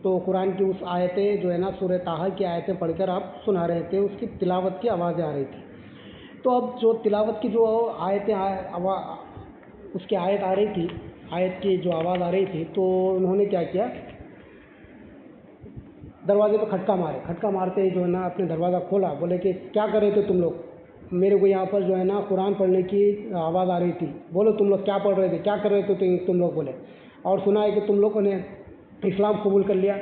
تو قرآن کی اس آیتیں جو ہے نا سورہ طٰہٰ کی آیتیں پڑھ کر آپ سنا رہے تھے، اس کی تلاوت کی آوازیں آ رہی تھی۔ تو اب جو تلاوت کی جو آیتیں اس کی آیت آ رہی تھی، آیت کی جو آواز آ رہی تھی، تو انہوں نے کیا کیا، دروازے پہ کھٹکا مارتے ہی جو ہے نا اپنے دروازہ کھولا۔ بولے کہ کیا کر رہے تھے تم لوگ؟ میرے کو یہاں پر جو ہے نا قرآن پڑھنے کی آواز آ رہی تھی، بولو تم لوگ کیا پڑھ رہے تھے، کیا کر رہے تھے تم لوگ؟ بولے اور سنا ہے کہ تم لوگوں نے اسلام قبول کر لیا۔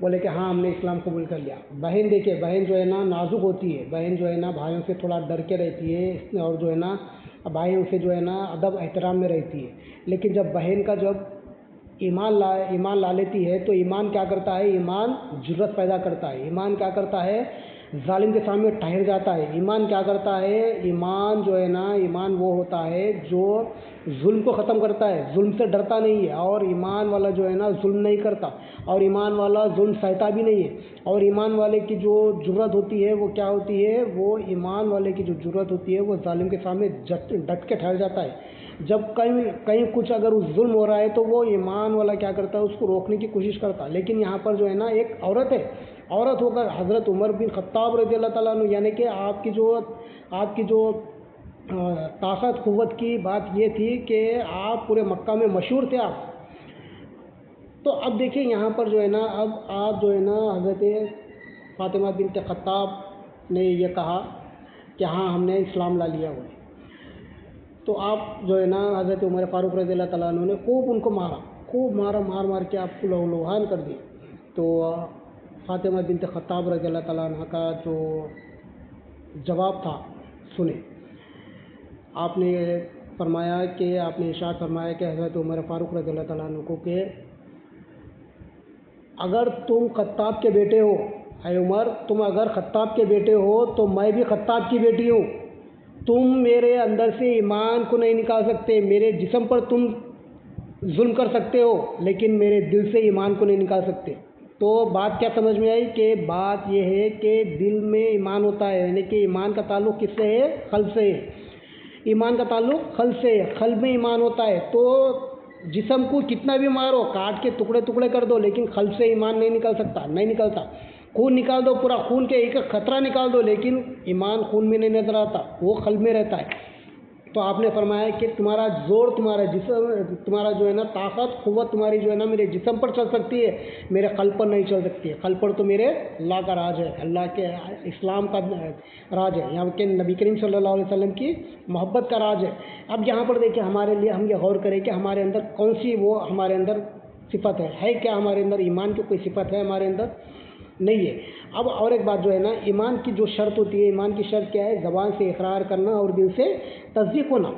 بولے کہ ہاں ہم نے اسلام قبول کر لیا۔ بہن دیکھے، بہن جو ہے نا نازک ہوتی ہے، بہن جو ہے نا بھائیوں سے تھوڑا ڈر کے رہتی ہے، اور جو ہے نا بھائیوں سے جو ہے نا ادب احترام میں رہتی ہے۔ لیکن جب بہن کا جب ایمان لا لیتی ہے تو ایمان کیا کرتا ہے، ایمان جرأت پیدا کرتا ہے، ایمان کیا کرتا ہے، ظالم کے سامنے ٹھہر جاتا ہے۔ ایمان کیا کرتا ہے، ایمان جو ہے نا، ایمان وہ ہوتا ہے جو ظلم کو ختم کرتا ہے، ظلم سے ڈرتا نہیں ہے، اور ایمان والا جو ہے نا ظلم نہیں کرتا، اور ایمان والا ظلم سہتا بھی نہیں ہے۔ اور ایمان والے کی جو جرأت ہوتی ہے وہ کیا ہوتی ہے، وہ ایمان والے کی جو جرأت ہوتی ہے وہ ظالم کے سامنے ڈٹ کے ٹھہر جاتا ہے۔ جب کہیں کچھ اگر اس ظلم ہو رہا ہے تو وہ ایمان والا کیا کرتا ہے، اس کو روکنے کی کوشش کرتا ہے۔ لیکن یہاں پر جو ہے نا ایک عورت ہے، عورت ہو کر حضرت عمر بن خطاب رضی اللہ تعالیٰ عنہ، یعنی کہ آپ کی جو طاقت قوت کی بات یہ تھی کہ آپ پورے مکہ میں مشہور تھے آپ۔ تو اب دیکھیں یہاں پر جو ہے نا، اب آپ جو ہے نا حضرت فاطمہ بنت خطاب نے یہ کہا کہ ہاں ہم نے اسلام لا لیا ہوا ہے، تو آپ جو ہے نا حضرت عمر فاروق رضی اللہ تعالیٰ عنہ نے خوب ان کو مار کے آپ کو لوہان کر دی۔ تو فاطمہ بنت خطاب رضی اللہ تعالیٰ عنہ کا جو جواب تھا سنیں، آپ نے فرمایا کہ آپ نے ارشاد فرمایا کہ حضرت عمر فاروق رضی اللہ تعالیٰ عنہ کو کہ اگر تم خطاب کے بیٹے ہو، اے عمر تم اگر خطاب کے بیٹے ہو تو میں بھی خطاب کی بیٹی ہوں، تم میرے اندر سے ایمان کو نہیں نکال سکتے، میرے جسم پر تم ظلم کر سکتے ہو لیکن میرے دل سے ایمان کو نہیں نکال سکتے۔ تو بات کیا سمجھ میں آئی کہ بات یہ ہے کہ دل میں ایمان ہوتا ہے، یعنی کہ ایمان کا تعلق کس سے ہے، قلب سے ہے۔ ایمان کا تعلق قلب سے ہے، قلب میں ایمان ہوتا ہے۔ تو جسم کو کتنا بھی مارو، کاٹ کے ٹکڑے کر دو، لیکن قلب سے ایمان نہیں نکل سکتا، نہیں نکلتا۔ خون نکال دو، پورا خون کے ایک قطرہ نکال دو، لیکن ایمان خون میں نہیں نظر آتا، وہ قلب میں رہتا ہے۔ تو آپ نے فرمایا کہ تمہارا زور، تمہارا جسم، تمہارا جو ہے نا طاقت قوت تمہاری جو ہے نا میرے جسم پر چل سکتی ہے، میرے قلب پر نہیں چل سکتی ہے۔ قلب پر تو میرے اللہ کا راج ہے، اللہ کے اسلام کا راج ہے، یہاں کے نبی کریم صلی اللہ علیہ وسلم کی محبت کا راج ہے۔ اب یہاں پر دیکھیں ہمارے لیے ہم یہ غور کریں کہ ہمارے اندر کون سی وہ ہمارے اندر صفت ہے کیا ہمارے اندر ایمان کی کوئی صفت ہے ہمارے اندر؟ نہیں ہے۔ اب اور ایک بات جو ہے نا، ایمان کی جو شرط ہوتی ہے، ایمان کی شرط کیا ہے، زبان سے اقرار کرنا اور دل سے تصدیق ہونا۔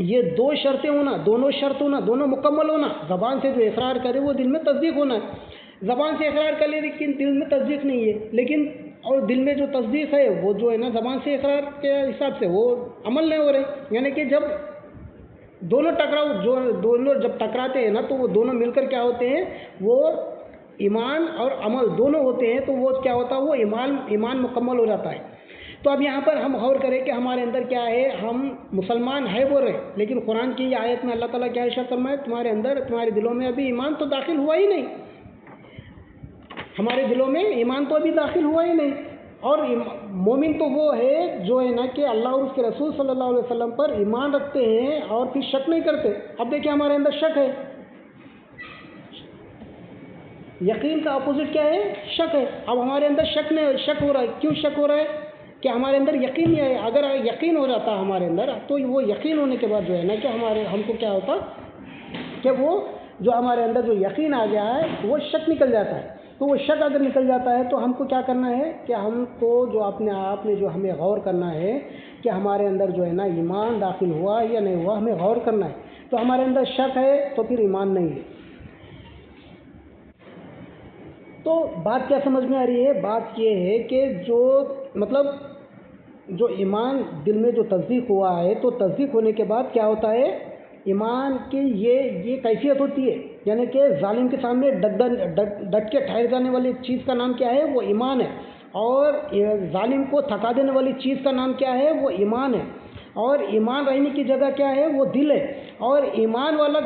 یہ دو شرطیں ہونا، دونوں شرط ہونا، دونوں مکمل ہونا۔ زبان سے جو اقرار کرے وہ دل میں تصدیق ہونا ہے، زبان سے اقرار کر لے لیکن دل میں تصدیق نہیں ہے، لیکن اور دل میں جو تصدیق ہے وہ جو ہے نا زبان سے اقرار کے حساب سے وہ عمل نہیں ہو رہے۔ یعنی کہ جب دونوں جب ٹکراتے ہیں نا تو وہ دونوں مل کر کیا ہوتے ہیں، وہ ایمان اور عمل دونوں ہوتے ہیں، تو وہ کیا ہوتا ہے، وہ ایمان مکمل ہو جاتا ہے۔ تو اب یہاں پر ہم غور کریں کہ ہمارے اندر کیا ہے، ہم مسلمان ہے بول رہے، لیکن قرآن کی یہ آیت میں اللہ تعالیٰ کیا ارشاد فرمایا، تمہارے اندر، تمہارے دلوں میں ابھی ایمان تو داخل ہوا ہی نہیں، ہمارے دلوں میں ایمان تو ابھی داخل ہوا ہی نہیں۔ اور مومن تو وہ ہے جو ہے نا کہ اللہ اور اس کے رسول صلی اللہ علیہ وسلم پر ایمان رکھتے ہیں اور پھر شک نہیں کرتے۔ اب دیکھیں ہمارے اندر شک ہے، یقین کا اپوزٹ کیا ہے؟ شک ہے. اب ہمارے اندر شک ہو رہا ہے. کیوں شک ہو رہا ہے؟ کہ ہمارے اندر یقین نہیں ہے. اگر یقین ہو جاتا ہمارے اندر تو وہ یقین ہونے کے بعد جو ہے نا کہ ہم کو کیا ہوتا کہ وہ جو ہمارے اندر جو یقین آ گیا ہے وہ شک نکل جاتا ہے. تو وہ شک اگر نکل جاتا ہے تو ہم کو کیا کرنا ہے کہ ہم کو جو اپنے آپ میں جو ہمیں غور کرنا ہے کہ ہمارے اندر جو ہے نا ایمان داخل ہوا یا نہیں ہوا، ہمیں غور کرنا ہے. تو ہمارے اندر شک ہے تو پھر ایمان نہیں ہے. تو بات کیا سمجھ میں آ رہی ہے؟ بات یہ ہے کہ جو مطلب جو ایمان دل میں جو تصدیق ہوا ہے تو تصدیق ہونے کے بعد کیا ہوتا ہے؟ ایمان کی یہ کیفیت ہوتی ہے. یعنی کہ ظالم کے سامنے ڈٹ کے ٹھہر جانے والی چیز کا نام کیا ہے؟ وہ ایمان ہے. اور ظالم کو تھکا دینے والی چیز کا نام کیا ہے؟ وہ ایمان ہے. اور ایمان رہنے کی جگہ کیا ہے؟ وہ دل ہے. اور ایمان والا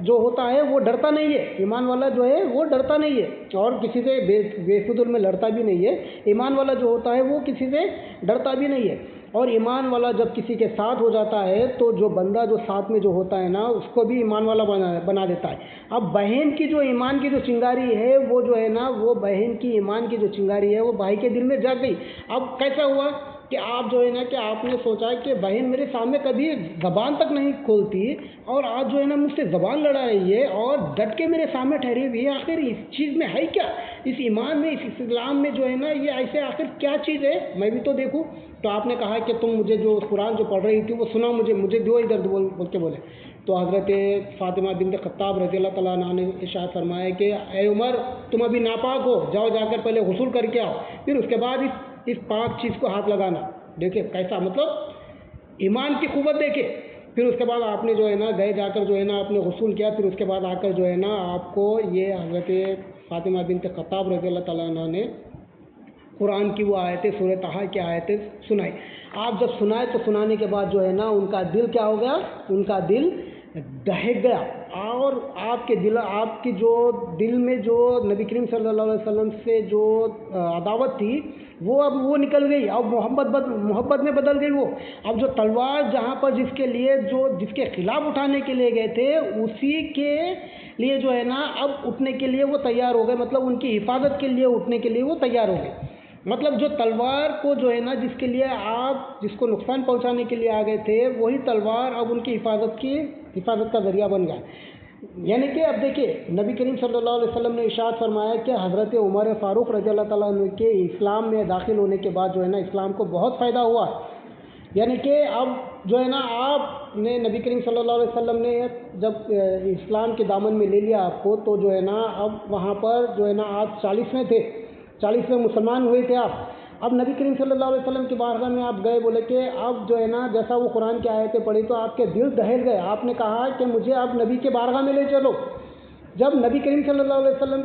جو ہوتا ہے وہ ڈرتا نہیں ہے. ایمان والا جو ہے وہ ڈرتا نہیں ہے اور کسی سے بے فضول میں لڑتا بھی نہیں ہے. ایمان والا جو ہوتا ہے وہ کسی سے ڈرتا بھی نہیں ہے. اور ایمان والا جب کسی کے ساتھ ہو جاتا ہے تو جو بندہ جو ساتھ میں جو ہوتا ہے نا اس کو بھی ایمان والا بنا دیتا ہے. اب بہن کی جو ایمان کی جو چنگاری ہے وہ جو ہے نا وہ بہن کی ایمان کی جو چنگاری ہے وہ بھائی کے دل میں جگ گئی. اب کیسا ہوا کہ آپ جو ہے نا کہ آپ نے سوچا کہ بہن میرے سامنے کبھی زبان تک نہیں کھولتی اور آج جو ہے نا مجھ سے زبان لڑا رہی ہے اور ڈٹ کے میرے سامنے ٹھہری ہوئی ہے. آخر اس چیز میں ہے کیا؟ اس ایمان میں، اس اسلام میں جو ہے نا یہ ایسے آخر کیا چیز ہے؟ میں بھی تو دیکھوں. تو آپ نے کہا کہ تم مجھے جو قرآن جو پڑھ رہی تھی وہ سنا، مجھے دو ادھر بول کے بولے. تو حضرت فاطمہ بنت خطاب رضی اللہ تعالیٰ عنہ نے ارشاد فرمایا کہ اے عمر تم ابھی ناپاک ہو، جاؤ جا کر پہلے غسل کر کے آؤ، پھر اس کے بعد اس پاک چیز کو ہاتھ لگانا. دیکھیں کیسا مطلب ایمان کی قوت دیکھے. پھر اس کے بعد آپ نے جو ہے نا گئے جا کر جو ہے نا آپ نے غسل کیا. پھر اس کے بعد آ کر جو ہے نا آپ کو یہ حضرت فاطمہ بنت خطاب رضی اللہ تعالیٰ عنہ نے قرآن کی وہ آیتیں، سورہ طٰہٰ کی آیتیں سنائی. آپ جب سنائے تو سنانے کے بعد جو ہے نا ان کا دل کیا ہو گیا؟ ان کا دل دہک گیا. اور آپ کی جو دل میں جو نبی کریم صلی اللہ علیہ وسلم سے جو عداوت تھی وہ اب وہ نکل گئی. اب محبت میں بدل گئی. وہ اب جو تلوار جہاں پر جس کے خلاف اٹھانے کے لیے گئے تھے اسی کے لیے جو ہے نا اب اٹھنے کے لیے وہ تیار ہو گئے. مطلب ان کی حفاظت کے لیے اٹھنے کے لیے وہ تیار ہو گئے. مطلب جو تلوار کو جو ہے نا جس کے لیے آپ جس کو نقصان پہنچانے کے لیے آ گئے تھے وہی تلوار اب ان کی حفاظت کا ذریعہ بن گیا. یعنی کہ اب دیکھیے نبی کریم صلی اللہ علیہ وسلم نے ارشاد فرمایا کہ حضرت عمر فاروق رضی اللہ تعالیٰ عنہ کے اسلام میں داخل ہونے کے بعد جو ہے نا اسلام کو بہت فائدہ ہوا. یعنی کہ اب جو ہے نا آپ نے نبی کریم صلی اللہ علیہ وسلم نے جب اسلام کے دامن میں لے لیا آپ کو تو جو ہے نا اب وہاں پر جو ہے نا آپ 40 تھے، 40 مسلمان ہوئے تھے آپ. اب نبی کریم صلی اللہ علیہ وسلم کی بارگاہ میں آپ گئے، بولے کہ اب جو ہے نا جیسا وہ قرآن کی آیتیں پڑھی تو آپ کے دل دہل گئے. آپ نے کہا کہ مجھے اب نبی کے بارگاہ میں لے چلو. جب نبی کریم صلی اللہ علیہ وسلم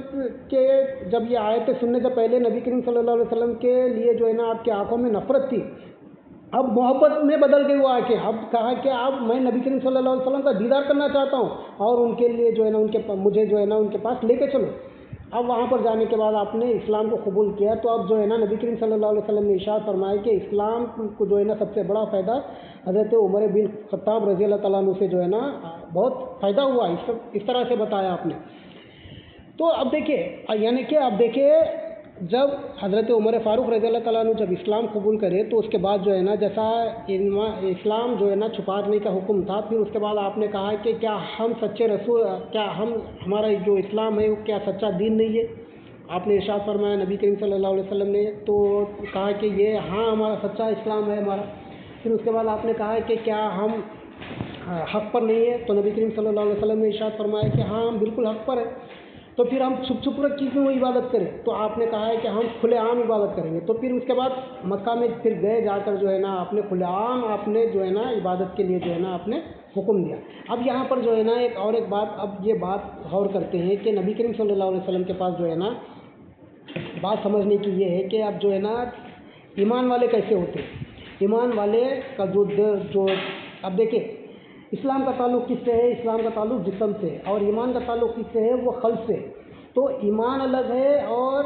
کے جب یہ آیتیں سننے سے پہلے نبی کریم صلی اللہ علیہ وسلم کے لیے جو ہے نا آپ کی آنکھوں میں نفرت تھی، اب محبت میں بدل گئی وہ آ کے. اب کہا کہ اب میں نبی کریم صلی اللہ علیہ وسلم کا دیدار کرنا چاہتا ہوں اور ان کے لیے جو ہے نا مجھے جو ہے نا ان کے پاس لے کے چلو. اب وہاں پر جانے کے بعد آپ نے اسلام کو قبول کیا تو اب جو ہے نا نبی کریم صلی اللہ علیہ وسلم نے ارشاد فرمایا کہ اسلام کو جو ہے نا سب سے بڑا فائدہ حضرت عمر بن خطاب رضی اللہ تعالیٰ عنہ سے جو ہے نا بہت فائدہ ہوا. اس طرح سے بتایا آپ نے. تو اب دیکھیے یعنی کہ اب دیکھیے جب حضرت عمر فاروق رضی اللہ تعالیٰ عنہ جب اسلام قبول کرے تو اس کے بعد جو ہے نا جیسا اسلام جو ہے نا چھپانے کا حکم تھا، پھر اس کے بعد آپ نے کہا کہ کیا ہم سچے رسول، کیا ہمارا جو اسلام ہے وہ کیا سچا دین نہیں ہے؟ آپ نے ارشاد فرمایا نبی کریم صلی اللہ علیہ وسلم نے تو کہا کہ یہ ہاں ہمارا سچا اسلام ہے ہمارا. پھر اس کے بعد آپ نے کہا کہ کیا ہم حق پر نہیں ہے؟ تو نبی کریم صلی اللہ علیہ وسلم نے ارشاد فرمایا کہ ہاں ہم بالکل حق پر ہیں. تو پھر ہم چھپ کر کیوں عبادت کریں؟ تو آپ نے کہا ہے کہ ہم کھلے عام عبادت کریں گے. تو پھر اس کے بعد مکہ میں پھر گئے جا کر جو ہے نا آپ نے کھلے عام آپ نے جو ہے نا عبادت کے لیے جو ہے نا آپ نے حکم دیا. اب یہاں پر جو ہے نا ایک بات، اب یہ بات غور کرتے ہیں کہ نبی کریم صلی اللہ علیہ وسلم کے پاس جو ہے نا بات سمجھنے کی یہ ہے کہ اب جو ہے نا ایمان والے کیسے ہوتے ہیں. ایمان والے کا جو اب دیکھیں اسلام کا تعلق کس سے ہے؟ اسلام کا تعلق جسم سے، اور ایمان کا تعلق کس سے ہے؟ وہ قلب سے. تو ایمان الگ ہے اور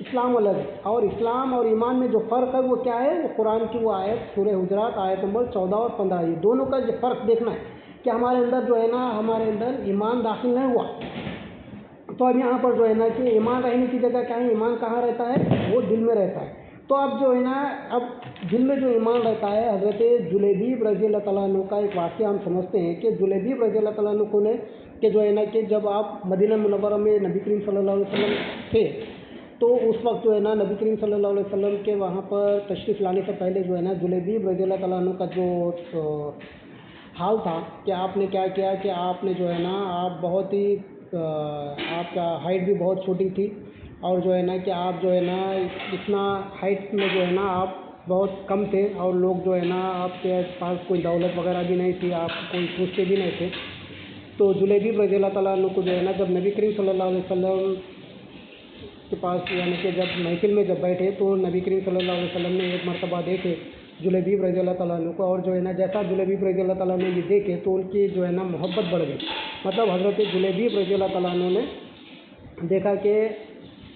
اسلام الگ ہے. اور اسلام اور ایمان میں جو فرق ہے وہ کیا ہے؟ وہ قرآن کی وہ آیت سورہ حجرات آیت نمبر 14 اور 15، یہ دونوں کا جو فرق دیکھنا ہے کہ ہمارے اندر جو ہے نا ہمارے اندر ایمان داخل نہیں ہوا. تو اب یہاں پر جو ہے نا کہ ایمان رہنے کی جگہ کیا ہے، ایمان کہاں رہتا ہے؟ وہ دل میں رہتا ہے۔ تو اب جو ہے نا، اب دل میں جو ایمان رہتا ہے، حضرت جلیبیب رضی اللہ تعالیٰ عنہ کا ایک واقعہ ہم سمجھتے ہیں کہ جلیبیب رضی اللہ تعالیٰ عنہ کو نے کہ جو ہے نا کہ جب آپ مدینہ منورہ میں نبی کریم صلی اللہ علیہ وسلم تھے، تو اس وقت جو ہے نا نبی کریم صلی اللہ علیہ وسلم کے وہاں پر تشریف لانے سے پہلے جو ہے نا جلیبیب رضی اللہ تعالیٰ عنہ کا جو حال تھا کہ آپ نے کیا کیا کہ آپ نے جو ہے نا، آپ بہت ہی آپ کا ہائٹ بھی بہت چھوٹی تھی، اور جو ہے نا کہ آپ جو ہے نا اتنا ہائٹ میں جو ہے نا آپ بہت کم تھے، اور لوگ جو ہے نا آپ کے پاس کوئی دولت وغیرہ بھی نہیں تھی، آپ کوئی پوچھتے بھی نہیں تھے۔ تو جلیبیب رضی اللہ تعالیٰ عنہ کو جو ہے نا جب نبی کریم صلی اللہ علیہ وسلم کے پاس، یعنی کہ جب محفل میں جب بیٹھے، تو نبی کریم صلی اللہ علیہ وسلم نے ایک مرتبہ دیکھے جلیبیب رضی اللہ تعالیٰ عنہ کو، اور جو ہے نا جیسا جلیبیب رضی اللہ تعالیٰ عنہ یہ دیکھے تو ان کی جو ہے نا محبت بڑھ گئی۔ مطلب حضرت جلیبیب رضی اللہ تعالیٰ عنہ نے دیکھا کہ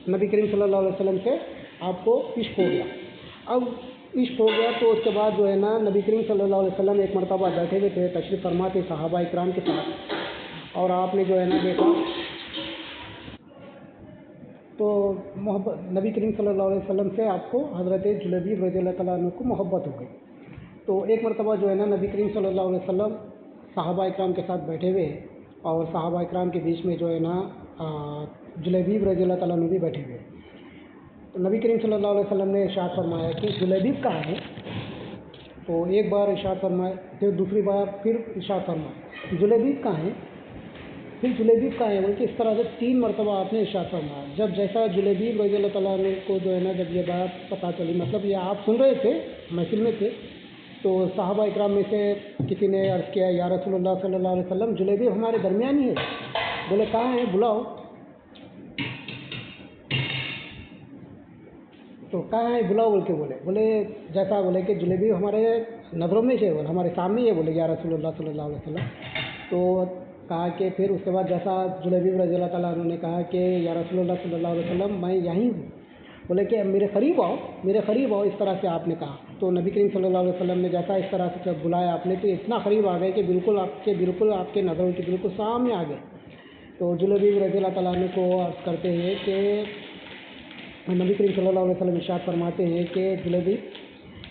نبی کریم صلی اللہ علیہ وسلم سے آپ کو عشق ہو گیا۔ اب عشق ہو گیا تو اس کے بعد جو ہے نا نبی کریم صلی اللہ علیہ وسلم ایک مرتبہ بیٹھے ہوئے تھے، تشریف فرما تھے صحابہ اکرام کے ساتھ، اور آپ نے جو ہے نا دیکھا تو محبت نبی کریم صلی اللہ علیہ وسلم سے آپ کو حضرت جلیبیب رضی اللہ تعالیٰ عنہ کو محبت ہو گئی۔ تو ایک مرتبہ جو ہے نا نبی کریم صلی اللہ علیہ وسلم صحابہ اکرام کے ساتھ بیٹھے ہوئے، اور صحابہ اکرام کے بیچ میں جو ہے نا جلیبیب رضی اللہ تعالیٰ عنہ بھی بیٹھے ہوئے۔ تو نبی کریم صلی اللہ علیہ وسلم نے ارشاد فرمایا کہ جلیبیب کہاں ہے؟ تو ایک بار ارشاد فرمایا، پھر دوسری بار پھر ارشاد فرمایا جلیبیب کہاں ہے؟ پھر جلیبیب کہاں ہے؟ بلکہ اس طرح سے 3 مرتبہ آپ نے ارشاد فرمایا۔ جب جیسا جلیبیب رضی اللہ تعالیٰ عنہ کو جو ہے نا جب یہ بات پتہ چلی، مطلب یہ آپ سن رہے تھے، محفل میں تھے، تو صحابہ اکرام میں سے کسی نے عرض کیا یا رسول اللہ صلی اللہ علیہ وسلم جلیبیب ہمارے درمیان ہی ہے۔ بولے کہاں ہے؟ بلاؤ۔ تو کہاں ہے؟ بلاؤ بول کے بولے جیسا بولے کہ جلیبیب ہمارے نظروں میں سے ہمارے سامنے ہی ہے، بولے یا رسول اللہ صلی اللہ علیہ وسلم۔ تو کہا کہ پھر اس کے بعد جیسا جلیبیب رضی اللہ تعالیٰ عنہ نے کہا کہ یا رسول اللہ صلی اللہ علیہ وسلم میں یہیں ہوں، بولے کہ میرے قریب آؤ، میرے قریب آؤ، اس طرح سے آپ نے کہا۔ تو نبی کریم صلی اللہ علیہ وسلم نے جیسا اس طرح سے جب بلایا آپ نے، تو اتنا قریب آ گئے کہ بالکل آپ کے نظروں کے بالکل سامنے آ گئے۔ تو جلیبیب رضی اللہ تعالیٰ عنہ کو عرض کرتے ہیں کہ نبی کریم صلی اللہ علیہ وسلم ارشاد فرماتے ہیں کہ جلیبیب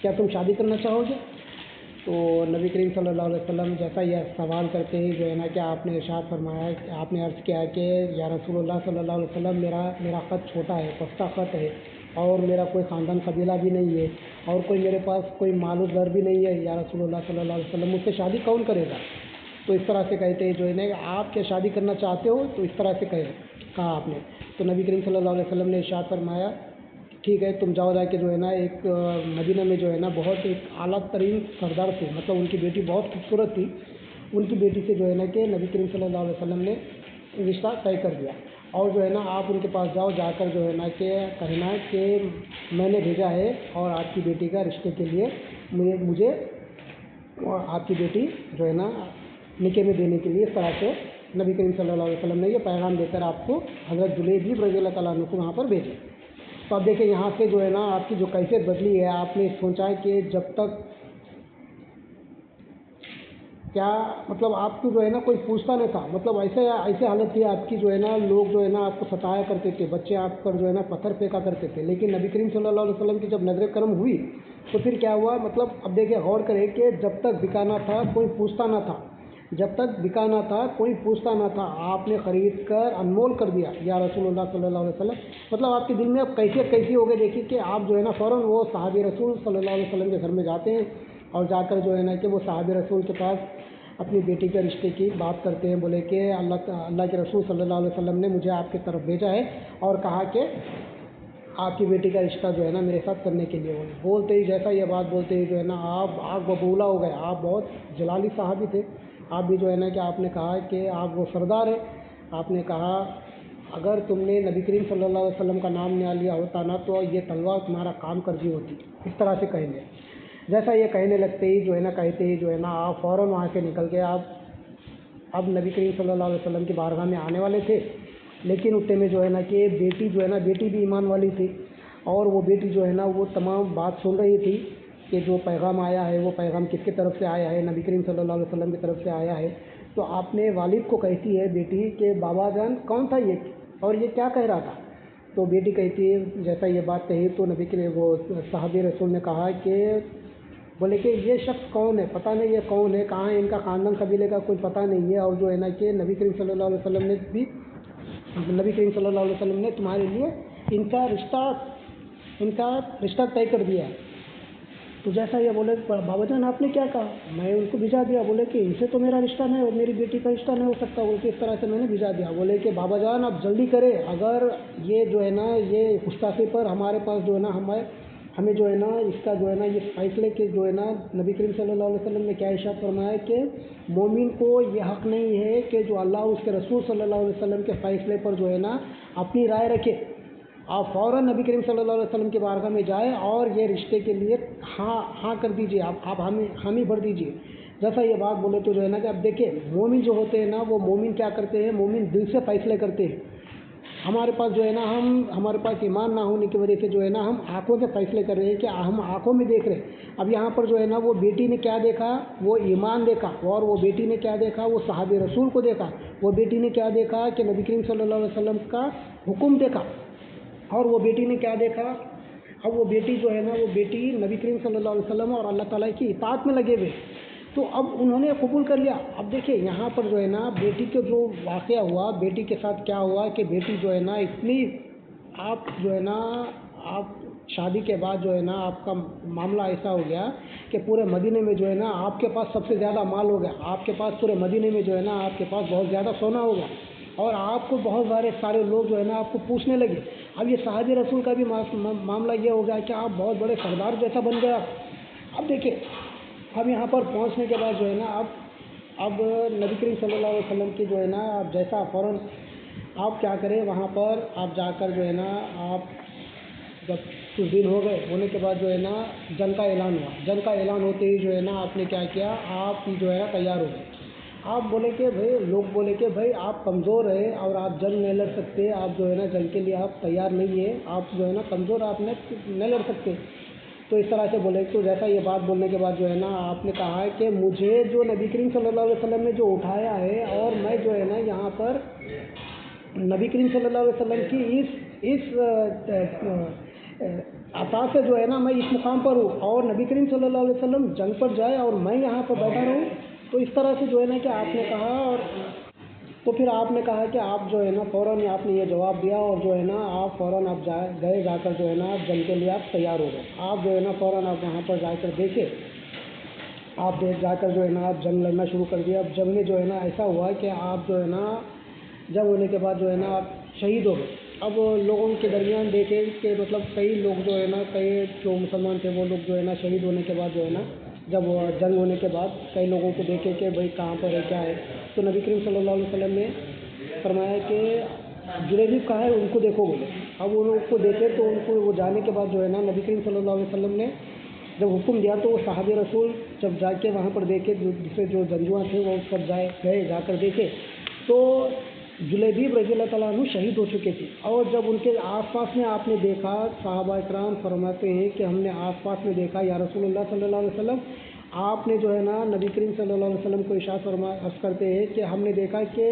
کیا تم شادی کرنا چاہو گے؟ تو نبی کریم صلی اللہ علیہ وسلم جیسا یہ سوال کرتے ہیں جو ہے نا کہ آپ نے ارشاد فرمایا، آپ نے عرض کیا کہ یا رسول اللہ صلی اللہ علیہ وسلم میرا خط چھوٹا ہے، پختہ خط ہے، اور میرا کوئی خاندان قبیلہ بھی نہیں ہے، اور کوئی میرے پاس کوئی مال و زر بھی نہیں ہے، یا رسول اللہ صلی اللہ علیہ وسلم مجھ سے شادی کون کرے گا؟ تو اس طرح سے کہتے ہیں جو ہے نا آپ کیا شادی کرنا چاہتے ہو؟ تو اس طرح سے کہا آپ نے۔ تو نبی کریم صلی اللہ علیہ وسلم نے ارشاد فرمایا ٹھیک ہے، تم جاؤ جا کے جو ہے نا ایک مدینہ میں جو ہے نا بہت ایک اعلیٰ ترین سردار تھے، مطلب ان کی بیٹی بہت خوبصورت تھی، ان کی بیٹی سے جو ہے نا کہ نبی کریم صلی اللہ علیہ وسلم نے رشتہ طے کر دیا، اور جو ہے نا آپ ان کے پاس جاؤ، جا کر جو ہے نا کہ کہنا کہ میں نے بھیجا ہے اور آپ کی بیٹی کا رشتے کے لیے مجھے آپ کی بیٹی جو ہے نا نکاح میں دینے کے لیے، اس طرح سے نبی کریم صلی اللہ علیہ وسلم نے یہ پیغام دے کر آپ کو حضرت جلیبیب رضی اللہ تعالیٰ عنہ کو وہاں پر بھیجے۔ تو اب دیکھیں یہاں سے جو ہے نا آپ کی جو کیفیت بدلی ہے، آپ نے سوچا ہے کہ جب تک کیا مطلب آپ کو جو ہے نا کوئی پوچھتا نہیں تھا، مطلب ایسے حالت تھی آپ کی جو ہے نا، لوگ جو ہے نا آپ کو ستایا کرتے تھے، بچے آپ پر جو ہے نا پتھر پھینکا کرتے تھے، لیکن نبی کریم صلی اللہ علیہ وسلم کی جب نظر کرم ہوئی تو پھر کیا ہوا؟ مطلب اب دیکھیں غور کریں کہ جب تک بکانا تھا کوئی پوچھتا نہ تھا، جب تک بکانا تھا کوئی پوچھتا نہ تھا، آپ نے خرید کر انمول کر دیا یا رسول اللہ صلی اللہ علیہ وسلم۔ مطلب آپ کے دل میں اب کیفیت کیسی ہو گئی دیکھیے کہ آپ جو ہے نا فوراً وہ صحابی رسول صلی اللہ علیہ وسلم کے گھر میں جاتے ہیں، اور جا کر جو ہے نا کہ وہ صحابی رسول کے پاس اپنی بیٹی کے رشتے کی بات کرتے ہیں، بولے کہ اللہ کے رسول صلی اللہ علیہ وسلم نے مجھے آپ کی طرف بھیجا ہے اور کہا کہ آپ کی بیٹی کا رشتہ جو ہے نا میرے ساتھ کرنے کے لیے بولتے ہی، جیسا یہ بات بولتے ہی جو ہے نا آپ آگ ببولا ہو گئے، آپ بہت جلالی صحابی تھے، آپ بھی جو ہے نا کہ آپ نے کہا کہ آپ وہ سردار ہیں، آپ نے کہا اگر تم نے نبی کریم صلی اللہ علیہ وسلم کا نام نہ لیا ہوتا نا تو یہ تلوار تمہارا کام کر دی ہوتی، اس طرح سے کہیں گے۔ جیسا یہ کہنے لگتے ہی جو ہے نا کہتے ہی جو ہے نا آپ فوراً وہاں سے نکل کے آپ اب نبی کریم صلی اللہ علیہ وسلم کی بارگاہ میں آنے والے تھے، لیکن اتنے میں جو ہے نا کہ بیٹی جو ہے نا، بیٹی بھی ایمان والی تھی، اور وہ بیٹی جو ہے نا وہ تمام بات سن رہی تھی کہ جو پیغام آیا ہے وہ پیغام کس کی طرف سے آیا ہے، نبی کریم صلی اللہ علیہ وسلم کی طرف سے آیا ہے۔ تو آپ نے والد کو کہتی ہے بیٹی کہ بابا جان کون تھا یہ اور یہ کیا کہہ رہا تھا؟ تو بیٹی کہتی ہے جیسا یہ بات کہی تو نبی کے وہ صحابی رسول نے کہا کہ بولے کہ یہ شخص کون ہے، پتہ نہیں یہ کون ہے، کہاں ہے، ان کا خاندان قبیلے کا کوئی پتہ نہیں ہے، اور جو ہے نا کہ نبی کریم صلی اللہ علیہ وسلم نے بھی نبی کریم صلی اللہ علیہ وسلم نے تمہارے لیے ان کا رشتہ طے کر دیا ہے۔ تو جیسا یہ بولے بابا جان آپ نے کیا کہا؟ میں ان کو بھیجا دیا، بولے کہ ان سے تو میرا رشتہ نہیں اور میری بیٹی کا رشتہ نہیں ہو سکتا، بول کے اس طرح سے میں نے بھیجا دیا۔ بولے کہ بابا جان آپ جلدی کرے، اگر یہ جو ہے نا یہ گستاخی پر ہمارے پاس جو ہے نا ہمیں جو ہے نا اس کا جو ہے نا یہ فیصلے کے جو ہے نا نبی کریم صلی اللہ علیہ وسلم نے کیا ارشاد فرمایا کہ مومن کو یہ حق نہیں ہے کہ جو اللہ اس کے رسول صلی اللہ علیہ وسلم کے فیصلے پر جو ہے نا اپنی رائے رکھے۔ آپ فوراً نبی کریم صلی اللہ علیہ وسلم کے بارگاہ میں جائیں اور یہ رشتے کے لیے ہاں کر دیجئے، آپ حامی بھر دیجئے۔ جیسا یہ بات بولے تو جو ہے نا کہ اب دیکھیں مومن جو ہوتے ہیں نا وہ مومن کیا کرتے ہیں، مومن دل سے فیصلے کرتے ہیں۔ ہمارے پاس جو ہے نا ہمارے پاس ایمان نہ ہونے کی وجہ سے جو ہے نا ہم آنکھوں سے فیصلے کر رہے ہیں کہ ہم آنکھوں میں دیکھ رہے ہیں۔ اب یہاں پر جو ہے نا وہ بیٹی نے کیا دیکھا، وہ ایمان دیکھا، اور وہ بیٹی نے کیا دیکھا، وہ صحابی رسول کو دیکھا۔ وہ بیٹی نے کیا دیکھا کہ نبی کریم صلی اللہ علیہ وسلم کا حکم دیکھا، اور وہ بیٹی نے کیا دیکھا، اب وہ بیٹی جو ہے نا وہ بیٹی نبی کریم صلی اللہ علیہ وسلم اور اللہ تعالیٰ کی اطاعت میں لگے ہوئے، تو اب انہوں نے قبول کر لیا۔ اب دیکھیں یہاں پر جو ہے نا بیٹی کے جو واقعہ ہوا، بیٹی کے ساتھ کیا ہوا کہ بیٹی جو ہے نا اتنی آپ جو ہے نا آپ شادی کے بعد جو ہے نا آپ کا معاملہ ایسا ہو گیا کہ پورے مدینے میں جو ہے نا آپ کے پاس سب سے زیادہ مال ہو گیا، آپ کے پاس پورے مدینے میں جو ہے نا آپ کے پاس بہت زیادہ سونا ہو گیا، اور آپ کو بہت سارے لوگ جو ہے نا آپ کو پوچھنے لگے۔ اب یہ صحابی رسول کا بھی معاملہ یہ ہو گیا کہ آپ بہت بڑے سردار جیسا بن گیا۔ اب دیکھیں اب یہاں پر پہنچنے کے بعد جو ہے نا اب نبی کریم صلی اللہ علیہ وسلم کی جو ہے نا اب جیسا فوراً آپ کیا کریں، وہاں پر آپ جا کر جو ہے نا آپ جب کچھ دن ہو گئے ہونے کے بعد جو ہے نا جنگ کا اعلان ہوا۔ جنگ کا اعلان ہوتے ہی جو ہے نا آپ نے کیا کیا، آپ جو ہے نا تیار ہو گئے۔ آپ بولے کہ بھائی لوگ بولے کہ بھائی آپ کمزور ہیں اور آپ جنگ نہیں لڑ سکتے، آپ جو ہے نا جنگ کے لیے آپ تیار نہیں ہیں، آپ جو ہے نا کمزور، آپ نہیں لڑ سکتے۔ تو اس طرح سے بولے تو جیسا یہ بات بولنے کے بعد جو ہے نا آپ نے کہا ہے کہ مجھے جو نبی کریم صلی اللہ علیہ وسلم نے جو اٹھایا ہے، اور میں جو ہے نا یہاں پر نبی کریم صلی اللہ علیہ وسلم کی اس عطا سے جو ہے نا میں اس مقام پر ہوں، اور نبی کریم صلی اللہ علیہ وسلم جنگ پر جائے اور میں یہاں پر بیٹھا رہوں، تو اس طرح سے جو ہے نا کہ آپ نے کہا، اور تو پھر آپ نے کہا کہ آپ جو ہے نا فوراً آپ نے یہ جواب دیا، اور جو ہے نا آپ فوراً آپ جا کر جو ہے نا آپ جنگ کے لیے آپ تیار ہو گئے۔ آپ جو ہے نا فوراً آپ وہاں پر جا کر دیکھے، آپ جا کر جو ہے نا آپ جنگ لڑنا شروع کر دیا۔ اب جنگ میں جو ہے نا ایسا ہوا کہ آپ جو ہے نا جنگ ہونے کے بعد جو ہے نا آپ شہید ہو گئے۔ اب لوگوں کے درمیان دیکھے کہ مطلب کئی لوگ جو ہے نا کئی جو مسلمان تھے وہ لوگ جو ہے نا شہید ہونے کے بعد جو ہے نا جب جنگ ہونے کے بعد کئی لوگوں کو دیکھے کہ بھائی کہاں پر ہے کیا ہے، تو نبی کریم صلی اللہ علیہ وسلم نے فرمایا کہ جلیبیب کہاں ہے، ان کو دیکھو بولے۔ اب ان کو دیکھے تو ان کو وہ جانے کے بعد جو ہے نا نبی کریم صلی اللہ علیہ وسلم نے جب حکم دیا تو وہ صحابی رسول جب جا کے وہاں پر دیکھے، دوسرے جو جنگجو تھے وہ سب گئے جا کر دیکھے تو جلیبیب رضی اللہ تعالیٰ عنہ شہید ہو چکے تھے۔ اور جب ان کے آس پاس میں آپ نے دیکھا، صحابہ اکرام فرماتے ہیں کہ ہم نے آس پاس میں دیکھا یا رسول اللہ صلی اللہ علیہ وسلم، آپ نے جو ہے نا نبی کریم صلی اللہ علیہ وسلم کو ارشاد عرض کرتے ہیں کہ ہم نے دیکھا کہ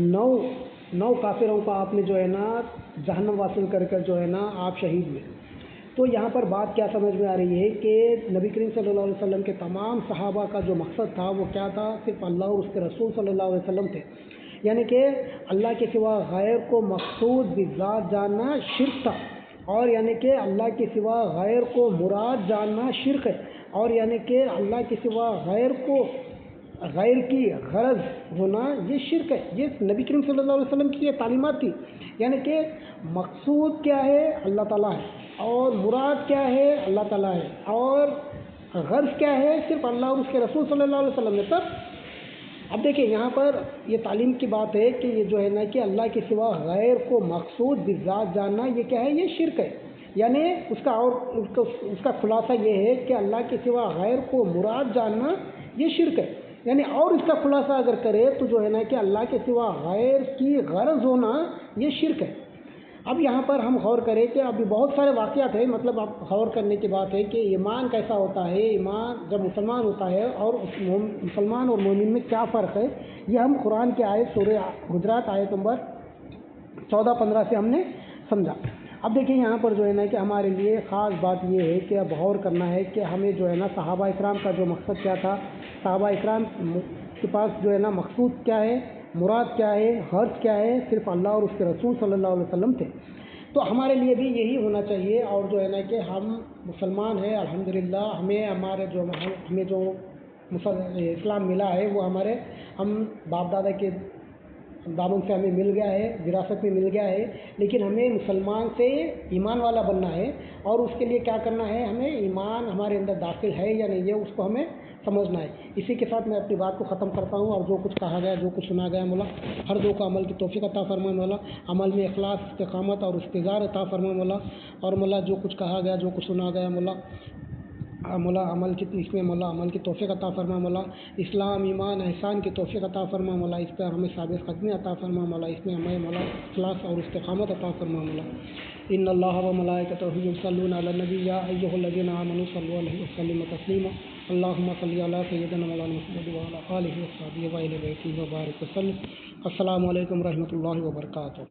9 کافروں کو آپ نے جو ہے نا جہنم واصل کر جو ہے نا آپ شہید ہوئے۔ تو یہاں پر بات کیا سمجھ میں آ رہی ہے کہ نبی کریم صلی اللہ علیہ وسلم کے تمام صحابہ کا جو مقصد تھا وہ کیا تھا، صرف اللہ اور اس کے رسول صلی اللہ علیہ وسلم تھے، یعنی کہ اللہ کے سوا غیر کو مقصود بذات جاننا شرک تھا، اور یعنی کہ اللہ کے سوا غیر کو مراد جاننا شرک ہے، اور یعنی کہ اللہ کے سوا غیر کی غرض ہونا یہ شرک ہے۔ یہ نبی کریم صلی اللہ علیہ وسلم کی یہ تعلیمات تھی، یعنی کہ مقصود کیا ہے، اللہ تعالیٰ ہے، اور مراد کیا ہے، اللہ تعالیٰ ہے، اور غرض کیا ہے، صرف اللہ اور اس کے رسول صلی اللہ علیہ وسلم نے۔ تب اب دیکھیں یہاں پر یہ تعلیم کی بات ہے کہ یہ جو ہے نا کہ اللہ کے سوا غیر کو مقصود بذات جاننا یہ کیا ہے، یہ شرک ہے، یعنی اس کا خلاصہ یہ ہے کہ اللہ کے سوا غیر کو مراد جاننا یہ شرک ہے، یعنی اور اس کا خلاصہ اگر کرے تو جو ہے نا کہ اللہ کے سوا غیر کی غرض ہونا یہ شرک ہے۔ اب یہاں پر ہم غور کریں کہ ابھی بہت سارے واقعات ہیں، مطلب اب غور کرنے کی بات ہے کہ ایمان کیسا ہوتا ہے، ایمان جب مسلمان ہوتا ہے اور مسلمان اور مومن میں کیا فرق ہے، یہ ہم قرآن کی آیت سورہ حجرات آیت نمبر 14-15 سے ہم نے سمجھا۔ اب دیکھیں یہاں پر جو ہے نا کہ ہمارے لیے خاص بات یہ ہے کہ اب غور کرنا ہے کہ ہمیں جو ہے نا صحابہ اکرام کا جو مقصد کیا تھا، صحابہ اکرام کے پاس جو ہے نا مقصود کیا ہے، مراد کیا ہے، غرض کیا ہے، صرف اللہ اور اس کے رسول صلی اللہ علیہ وسلم تھے۔ تو ہمارے لیے بھی یہی ہونا چاہیے، اور جو ہے نا کہ ہم مسلمان ہیں الحمدللہ، ہمیں جو اسلام ملا ہے وہ ہم باپ دادا کے دامن سے ہمیں مل گیا ہے، وراثت میں مل گیا ہے، لیکن ہمیں مسلمان سے ایمان والا بننا ہے، اور اس کے لیے کیا کرنا ہے، ہمیں ایمان ہمارے اندر داخل ہے یا نہیں ہے اس کو ہمیں سمجھنا ہے۔ اسی کے ساتھ میں اپنی بات کو ختم کرتا ہوں، اور جو کچھ کہا گیا، جو کچھ سنا گیا، مولا ہر دو کو عمل کی توفیق عطا فرمائے مولا، عمل میں اخلاص، استقامت اور استقرار عطا فرمائے مولا، اور مولا جو کچھ کہا گیا، جو کچھ سنا گیا مولا عمل کی توفیق عطا فرما مولا، اسلام ایمان احسان کی توفیق عطا فرما مولا، اس پر ہمیں ثابت قدمی عطا فرما مولا، اس میں ہمیں مولا اخلاص اور استقامت عطا فرما مولا۔ ان اللہ و ملائکتہ یصلون علی النبی یا ایھا الذین آمنوا صلوا علیہ وسلموا تسلیما، اللہم صل علی سیدنا مولانا محمد وعلی آلہ وصحبہ وآلہ بیتہ وبارک وسلم۔ السلام علیکم ورحمۃ اللہ وبرکاتہ۔